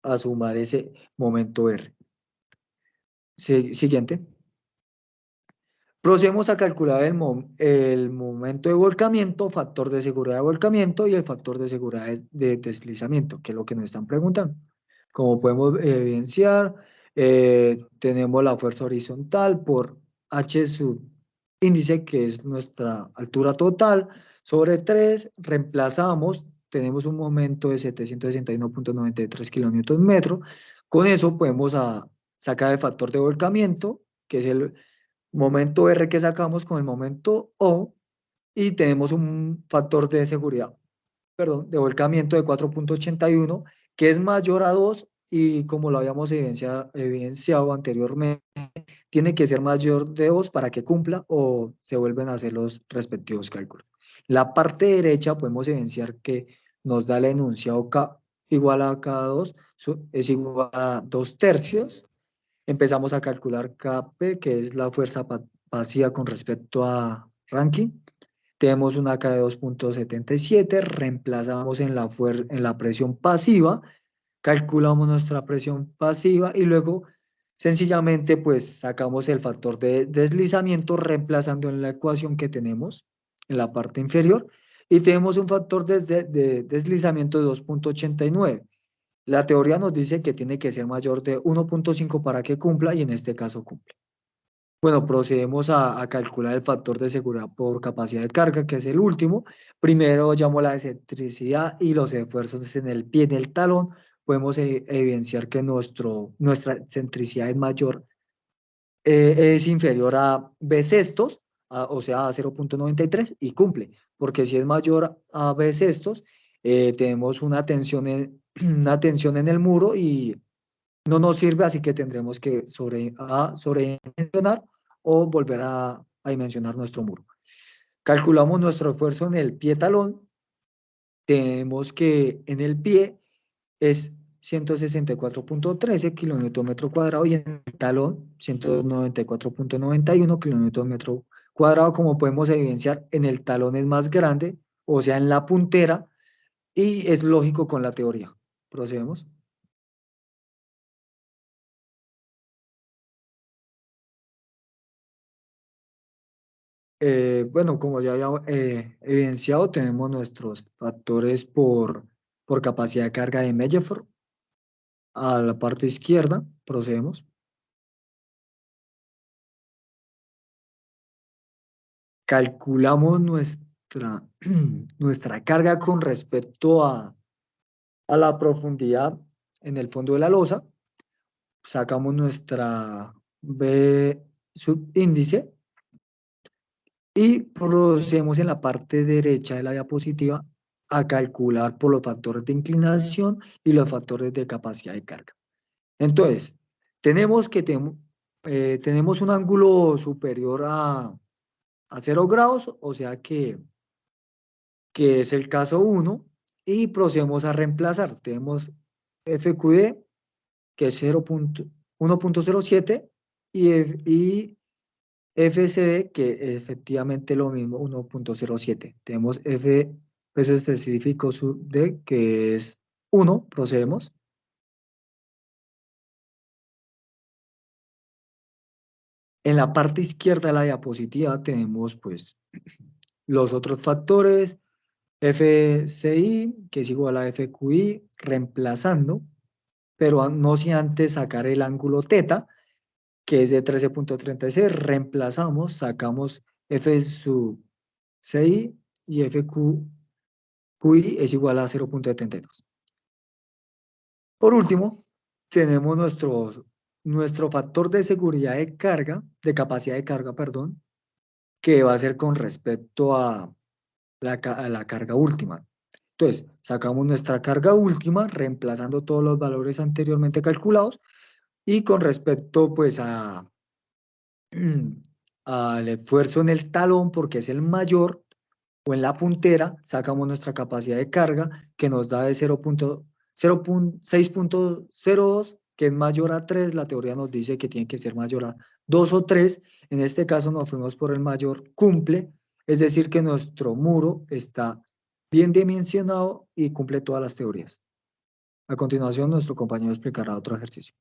a sumar ese momento R. Siguiente. Procedemos a calcular el momento de volcamiento, factor de seguridad de volcamiento y el factor de seguridad de deslizamiento, que es lo que nos están preguntando. Como podemos evidenciar, tenemos la fuerza horizontal por H sub índice, que es nuestra altura total, sobre 3, reemplazamos, tenemos un momento de 761.93 kilonewton metro. Con eso podemos sacar el factor de volcamiento, que es el momento R que sacamos con el momento O, y tenemos un factor de seguridad, perdón, de volcamiento de 4.81, que es mayor a 2, y como lo habíamos evidenciado anteriormente, tiene que ser mayor de 2 para que cumpla o se vuelven a hacer los respectivos cálculos. La parte derecha podemos evidenciar que nos da el enunciado K igual a K2, es igual a 2/3. Empezamos a calcular Kp, que es la fuerza pasiva con respecto a Rankine. Tenemos una K de 2.77, reemplazamos en la presión pasiva, calculamos nuestra presión pasiva y luego sencillamente pues sacamos el factor de deslizamiento reemplazando en la ecuación que tenemos en la parte inferior y tenemos un factor de deslizamiento de 2.89. La teoría nos dice que tiene que ser mayor de 1.5 para que cumpla y en este caso cumple. Bueno, procedemos a calcular el factor de seguridad por capacidad de carga, que es el último. Primero llamo la excentricidad y los esfuerzos en el pie del talón. Podemos evidenciar que nuestra excentricidad es mayor, es inferior a B sextos, o sea, a 0.93 y cumple, porque si es mayor a B sextos, tenemos una tensión en el muro y no nos sirve, así que tendremos que sobredimensionar o volver a dimensionar nuestro muro. Calculamos nuestro esfuerzo en el pie talón. Tenemos que en el pie es 164.13 kilómetro metro cuadrado y en el talón 194.91 kilómetro metro cuadrado. Como podemos evidenciar, en el talón es más grande, o sea, en la puntera, y es lógico con la teoría. Procedemos. Bueno, como ya había evidenciado, tenemos nuestros factores por capacidad de carga de Melleford. A la parte izquierda, procedemos. Calculamos nuestra carga con respecto a la profundidad en el fondo de la losa. Sacamos nuestra B subíndice y procedemos en la parte derecha de la diapositiva a calcular por los factores de inclinación y los factores de capacidad de carga. Entonces, tenemos un ángulo superior a 0 grados, o sea que es el caso 1, y procedemos a reemplazar. Tenemos FQD, que es 1.07, y FCD, que es efectivamente lo mismo, 1.07. Tenemos F, peso específico D, que es 1, procedemos. En la parte izquierda de la diapositiva tenemos pues los otros factores, FCI, que es igual a FQI, reemplazando, pero no sin antes sacar el ángulo θ, que es de 13.36, reemplazamos, sacamos F sub CI y FQI es igual a 0.72. Por último, tenemos nuestro factor de seguridad de carga, de capacidad de carga, perdón, que va a ser con respecto a la carga última. Entonces, sacamos nuestra carga última, reemplazando todos los valores anteriormente calculados, y con respecto, pues, al esfuerzo en el talón, porque es el mayor, o en la puntera, sacamos nuestra capacidad de carga, que nos da de 6.02, que es mayor a 3. La teoría nos dice que tiene que ser mayor a 2 o 3. En este caso nos fuimos por el mayor, cumple, es decir, que nuestro muro está bien dimensionado y cumple todas las teorías. A continuación, nuestro compañero explicará otro ejercicio.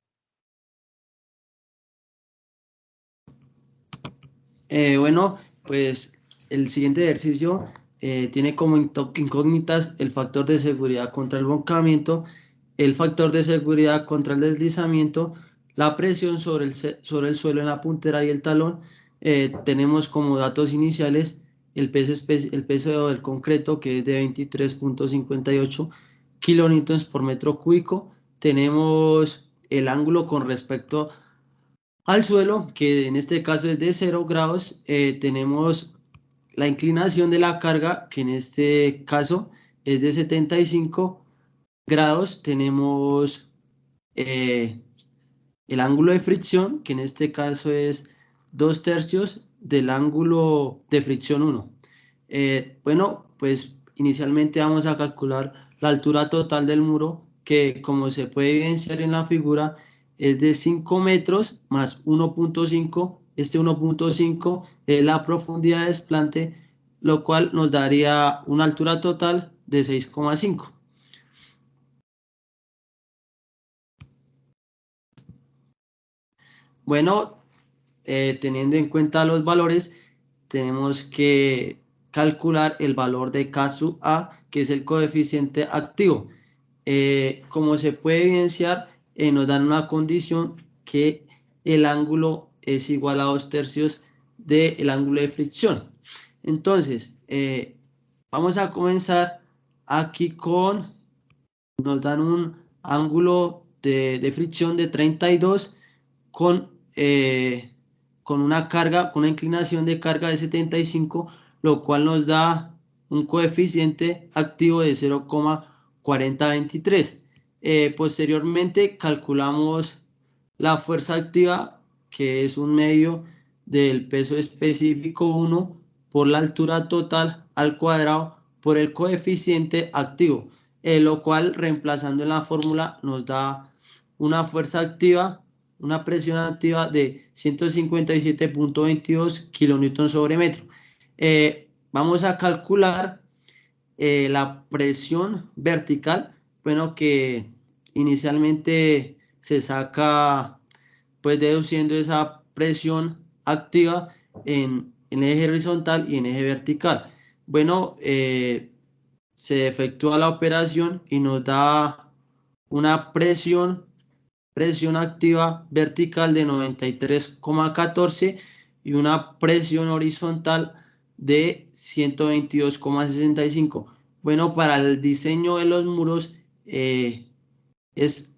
Bueno, pues el siguiente ejercicio tiene como incógnitas el factor de seguridad contra el volcamiento, el factor de seguridad contra el deslizamiento, la presión sobre el suelo en la puntera y el talón. Tenemos como datos iniciales el peso del concreto, que es de 23.58 kilonewtons por metro cúbico. Tenemos el ángulo con respecto al suelo, que en este caso es de 0 grados. Tenemos la inclinación de la carga, que en este caso es de 75 grados. Tenemos el ángulo de fricción, que en este caso es 2/3 del ángulo de fricción 1. Bueno, pues inicialmente vamos a calcular la altura total del muro, que como se puede evidenciar en la figura, es de 5 metros más 1.5. Este 1.5 es la profundidad de desplante, lo cual nos daría una altura total de 6,5. Bueno, teniendo en cuenta los valores, tenemos que calcular el valor de K sub A, que es el coeficiente activo. Como se puede evidenciar, nos dan una condición que el ángulo es igual a 2/3 del ángulo de fricción. Entonces, vamos a comenzar aquí nos dan un ángulo de fricción de 32 con, con una carga, con una inclinación de carga de 75, lo cual nos da un coeficiente activo de 0,4023. Posteriormente calculamos la fuerza activa, que es un medio del peso específico 1 por la altura total al cuadrado por el coeficiente activo, lo cual, reemplazando en la fórmula, nos da una fuerza activa, una presión activa de 157.22 kilonewtons sobre metro. Vamos a calcular la presión vertical, bueno, que inicialmente se saca pues deduciendo esa presión activa en eje horizontal y en eje vertical. Bueno, se efectúa la operación y nos da una presión activa vertical de 93,14 y una presión horizontal de 122,65. Bueno, para el diseño de los muros es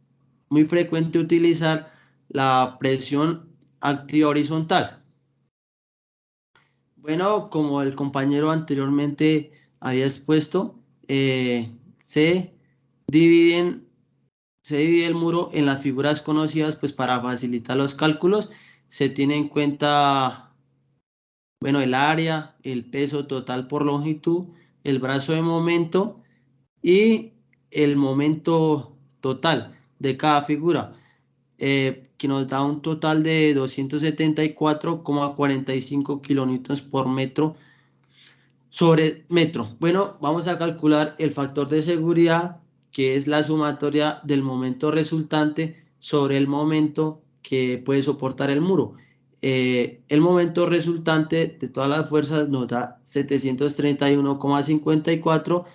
muy frecuente utilizar la presión activa horizontal. Bueno, como el compañero anteriormente había expuesto, se divide el muro en las figuras conocidas, pues para facilitar los cálculos. Se tiene en cuenta, bueno, el área, el peso total por longitud, el brazo de momento y el momento total de cada figura, que nos da un total de 274,45 kilonewtons por metro sobre metro. Bueno, vamos a calcular el factor de seguridad, que es la sumatoria del momento resultante sobre el momento que puede soportar el muro. El momento resultante de todas las fuerzas nos da 731,54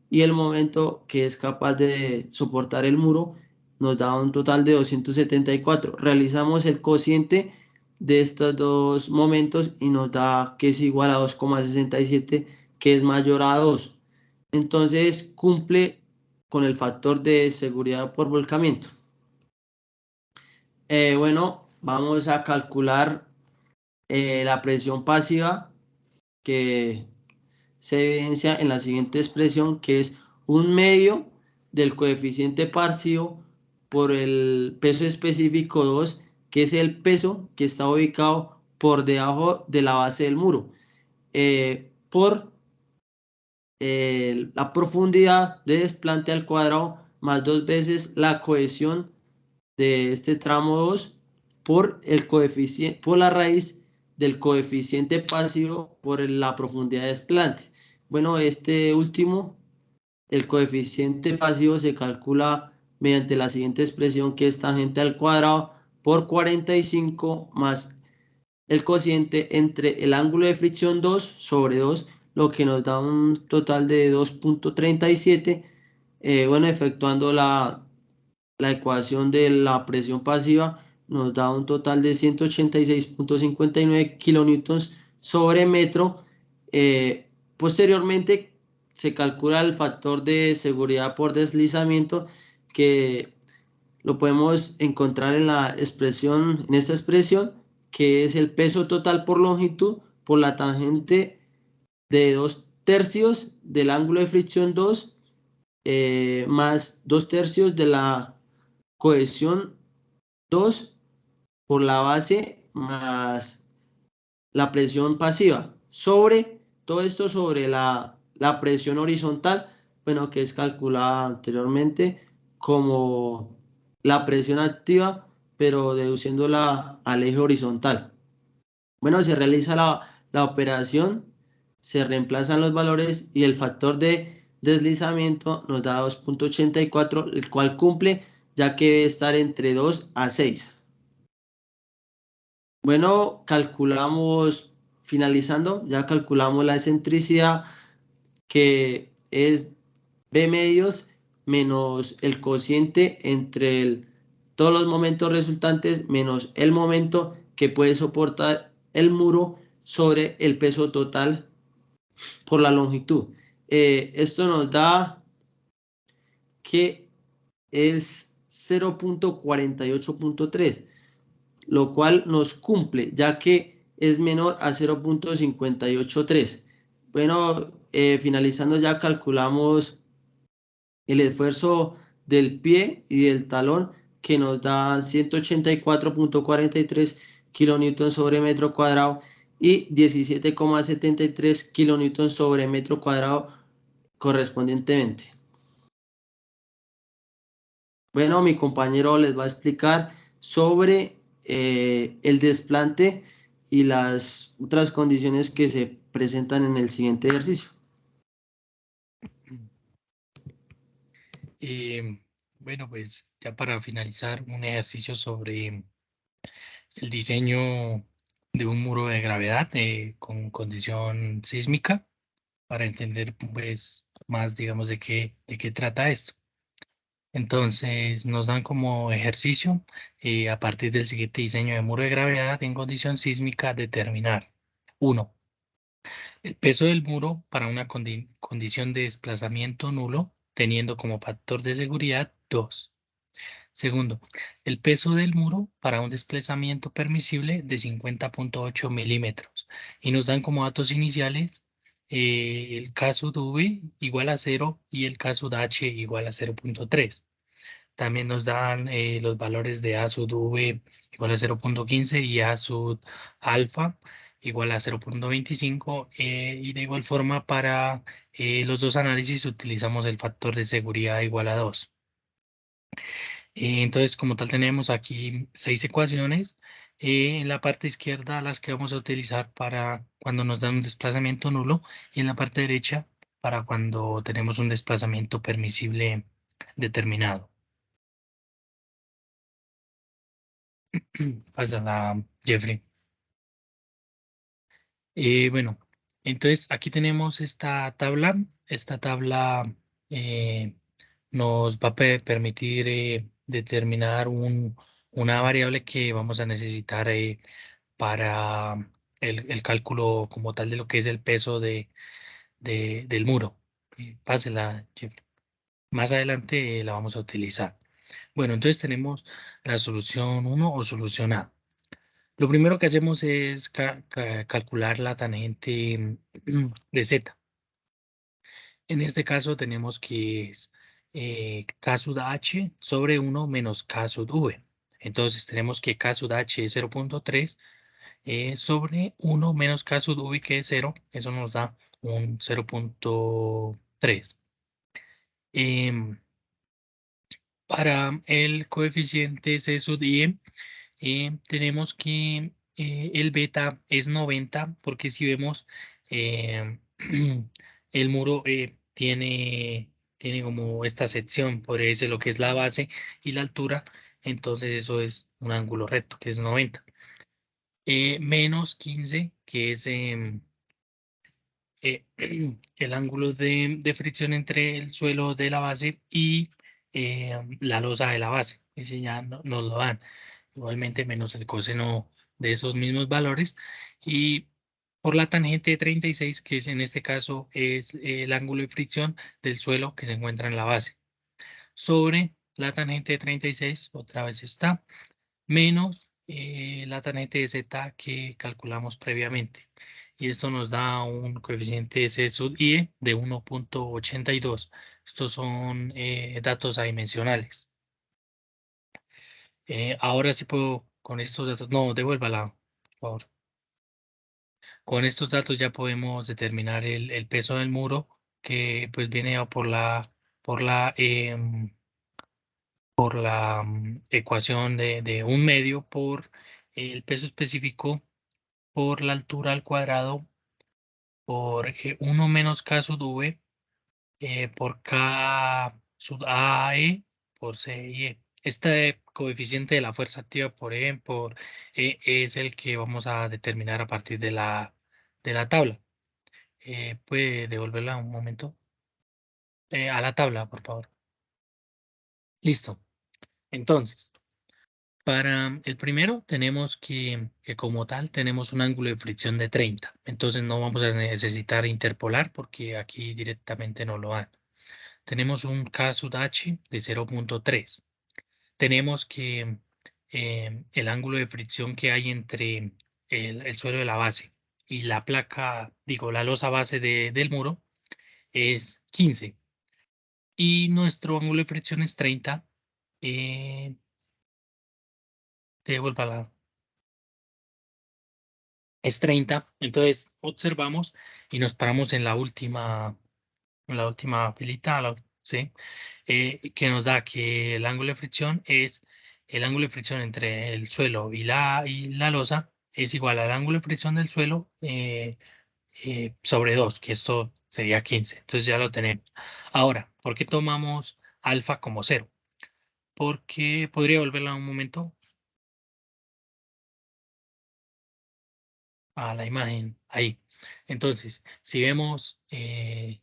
y el momento que es capaz de soportar el muro nos da un total de 274. Realizamos el cociente de estos dos momentos y nos da que es igual a 2,67, que es mayor a 2. Entonces cumple con el factor de seguridad por volcamiento. Bueno, vamos a calcular la presión pasiva, que se evidencia en la siguiente expresión, que es un medio del coeficiente pasivo por el peso específico 2, que es el peso que está ubicado por debajo de la base del muro, por la profundidad de desplante al cuadrado más 2 veces la cohesión de este tramo 2 por el coeficiente, por la raíz del coeficiente pasivo por la profundidad de desplante. Bueno, este último el coeficiente pasivo se calcula mediante la siguiente expresión, que es tangente al cuadrado por 45 más el cociente entre el ángulo de fricción 2 sobre 2, lo que nos da un total de 2.37. Bueno, efectuando la ecuación de la presión pasiva, nos da un total de 186.59 kilonewtons sobre metro. Posteriormente se calcula el factor de seguridad por deslizamiento, que lo podemos encontrar en la expresión, en esta expresión, que es el peso total por longitud por la tangente de 2/3 del ángulo de fricción 2, más 2/3 de la cohesión 2 por la base más la presión pasiva sobre todo esto, sobre la presión horizontal, bueno, que es calculada anteriormente como la presión activa, pero deduciéndola al eje horizontal. Bueno, se realiza la operación, se reemplazan los valores y el factor de deslizamiento nos da 2.84, el cual cumple, ya que debe estar entre 2 a 6. Bueno, calculamos, finalizando, ya calculamos la excentricidad, que es B medios menos el cociente entre todos los momentos resultantes menos el momento que puede soportar el muro sobre el peso total por la longitud. Esto nos da que es 0.48.3, lo cual nos cumple, ya que es menor a 0.583. Bueno, finalizando, ya calculamos el esfuerzo del pie y del talón, que nos da 184.43 kilonewtons sobre metro cuadrado y 17,73 kilonewtons sobre metro cuadrado correspondientemente. Bueno, mi compañero les va a explicar sobre el desplante y las otras condiciones que se presentan en el siguiente ejercicio. Bueno, pues ya para finalizar, un ejercicio sobre el diseño de un muro de gravedad con condición sísmica, para entender pues más, digamos, de qué trata esto. Entonces nos dan como ejercicio, a partir del siguiente diseño de muro de gravedad en condición sísmica, determinar: 1. El peso del muro para una condición de desplazamiento nulo, teniendo como factor de seguridad 2. Segundo, el peso del muro para un desplazamiento permisible de 50.8 milímetros. Y nos dan como datos iniciales el caso de V igual a 0 y el caso de H igual a 0.3. También nos dan los valores de A sub V igual a 0.15 y A sub alfa igual a 0.25. Y de igual forma, para los dos análisis utilizamos el factor de seguridad igual a 2. Entonces, como tal, tenemos aquí 6 ecuaciones. En la parte izquierda, las que vamos a utilizar para cuando nos dan un desplazamiento nulo, y en la parte derecha para cuando tenemos un desplazamiento permisible determinado. Pásala, Jeffrey. Bueno, entonces aquí tenemos esta tabla. Esta tabla nos va a permitir determinar una variable que vamos a necesitar para el cálculo como tal de lo que es el peso del muro. Pásela, Jeffrey. Más adelante la vamos a utilizar. Bueno, entonces tenemos la solución 1 o solución A. Lo primero que hacemos es calcular la tangente de Z. En este caso tenemos que es K sub H sobre 1 menos K sub V. Entonces tenemos que K sub H es 0.3 sobre 1 menos K sub V, que es 0. Eso nos da un 0.3. Para el coeficiente C sub I, tenemos que el beta es 90, porque si vemos el muro tiene tiene como esta sección, podría decir lo que es la base y la altura, entonces eso es un ángulo recto, que es 90. Menos 15, que es el ángulo de fricción entre el suelo de la base y la losa de la base. Ese ya nos lo dan. Igualmente menos el coseno de esos mismos valores. Y por la tangente de 36, que es en este caso es el ángulo de fricción del suelo que se encuentra en la base. Sobre la tangente de 36, otra vez está, menos la tangente de z que calculamos previamente. Y esto nos da un coeficiente de C sub I de 1.82. Estos son datos adimensionales. Ahora sí puedo, con estos datos, no, devuélvala, por favor. Con estos datos ya podemos determinar el peso del muro, que pues viene por la, ecuación de 1/2 por el peso específico por la altura al cuadrado por 1 menos K sub V por K sub AE por CIE. Este coeficiente de la fuerza activa por E por E es el que vamos a determinar a partir de la tabla. ¿Puede devolverla un momento? A la tabla, por favor. Listo. Entonces, para el primero tenemos que como tal tenemos un ángulo de fricción de 30. Entonces no vamos a necesitar interpolar porque aquí directamente no lo dan. Tenemos un K sub H de 0.3. Tenemos que el ángulo de fricción que hay entre el suelo de la base y la placa, digo, la losa base del muro es 15. Y nuestro ángulo de fricción es 30. Devuélvala. Es 30. Entonces observamos y nos paramos en la última filita, ¿sí? Que nos da que el ángulo de fricción es el ángulo de fricción entre el suelo y la losa es igual al ángulo de fricción del suelo sobre 2, que esto sería 15. Entonces ya lo tenemos. Ahora, ¿por qué tomamos alfa como 0? Porque podría volverla un momento a la imagen ahí. Entonces, si vemos ¿qué?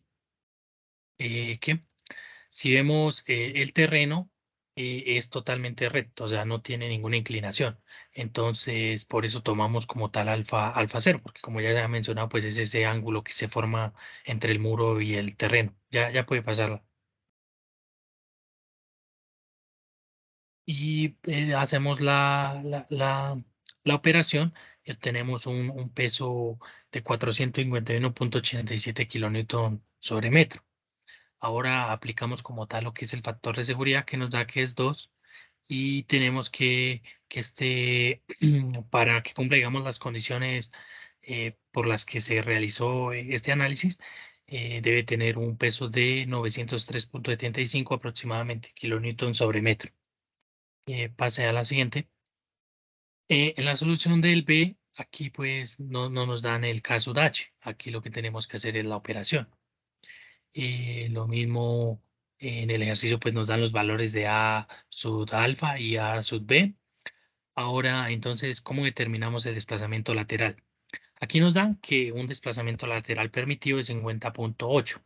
Si vemos el terreno, es totalmente recto, o sea, no tiene ninguna inclinación. Entonces, por eso tomamos como tal alfa 0, porque como ya se ha mencionado, pues es ese ángulo que se forma entre el muro y el terreno. Ya puede pasarla. Y hacemos la operación y obtenemos un peso de 451.87 kilonewton sobre metro. Ahora aplicamos como tal lo que es el factor de seguridad que nos da que es 2 y tenemos que para que cumpla, digamos, las condiciones por las que se realizó este análisis, debe tener un peso de 903.75 aproximadamente kilonewton sobre metro. Pase a la siguiente. En la solución del B, aquí pues no nos dan el caso de H. Aquí lo que tenemos que hacer es la operación. Lo mismo en el ejercicio pues nos dan los valores de A sub alfa y A sub B. Ahora entonces, ¿cómo determinamos el desplazamiento lateral? Aquí nos dan que un desplazamiento lateral permitido es 50.8,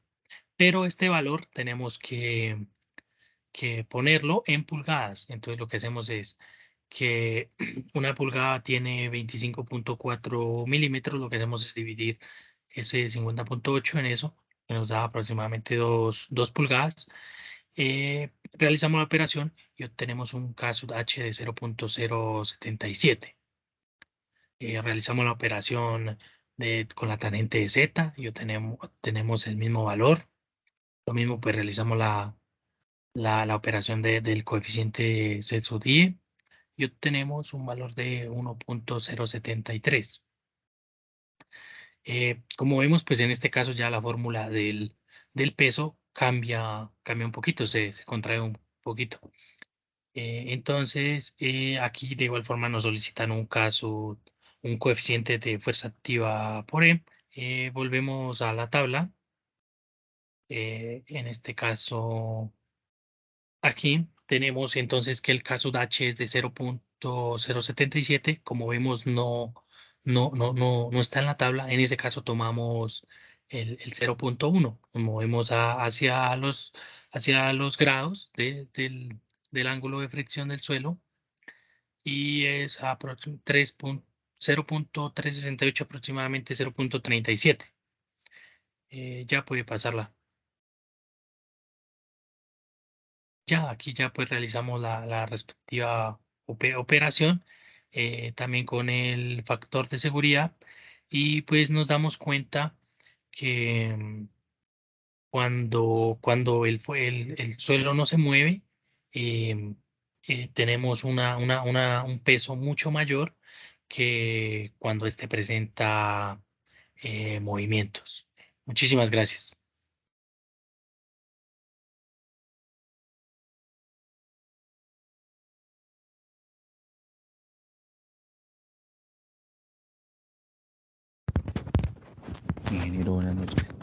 pero este valor tenemos que ponerlo en pulgadas. Entonces lo que hacemos es que una pulgada tiene 25.4 milímetros, lo que hacemos es dividir ese 50.8 en eso, que nos da aproximadamente 2 pulgadas. Realizamos la operación y obtenemos un K sub H de 0.077. Realizamos la operación con la tangente de Z y obtenemos el mismo valor. Lo mismo, pues realizamos la operación del coeficiente Z sub I y obtenemos un valor de 1.073. Como vemos, pues en este caso ya la fórmula del peso cambia un poquito, se contrae un poquito. Entonces, aquí de igual forma nos solicitan un coeficiente de fuerza activa por E. Volvemos a la tabla. En este caso, aquí tenemos entonces que el caso de H es de 0.077. Como vemos, no está en la tabla. En ese caso tomamos el 0.1. Nos movemos hacia los grados del ángulo de fricción del suelo y es 0.368, aproximadamente 0.37. Ya puede pasarla. Ya, aquí ya pues realizamos la respectiva operación, también con el factor de seguridad, y pues nos damos cuenta que cuando el suelo no se mueve, em, tenemos un peso mucho mayor que cuando este presenta movimientos. Muchísimas gracias. Ingeniero, buenas noches.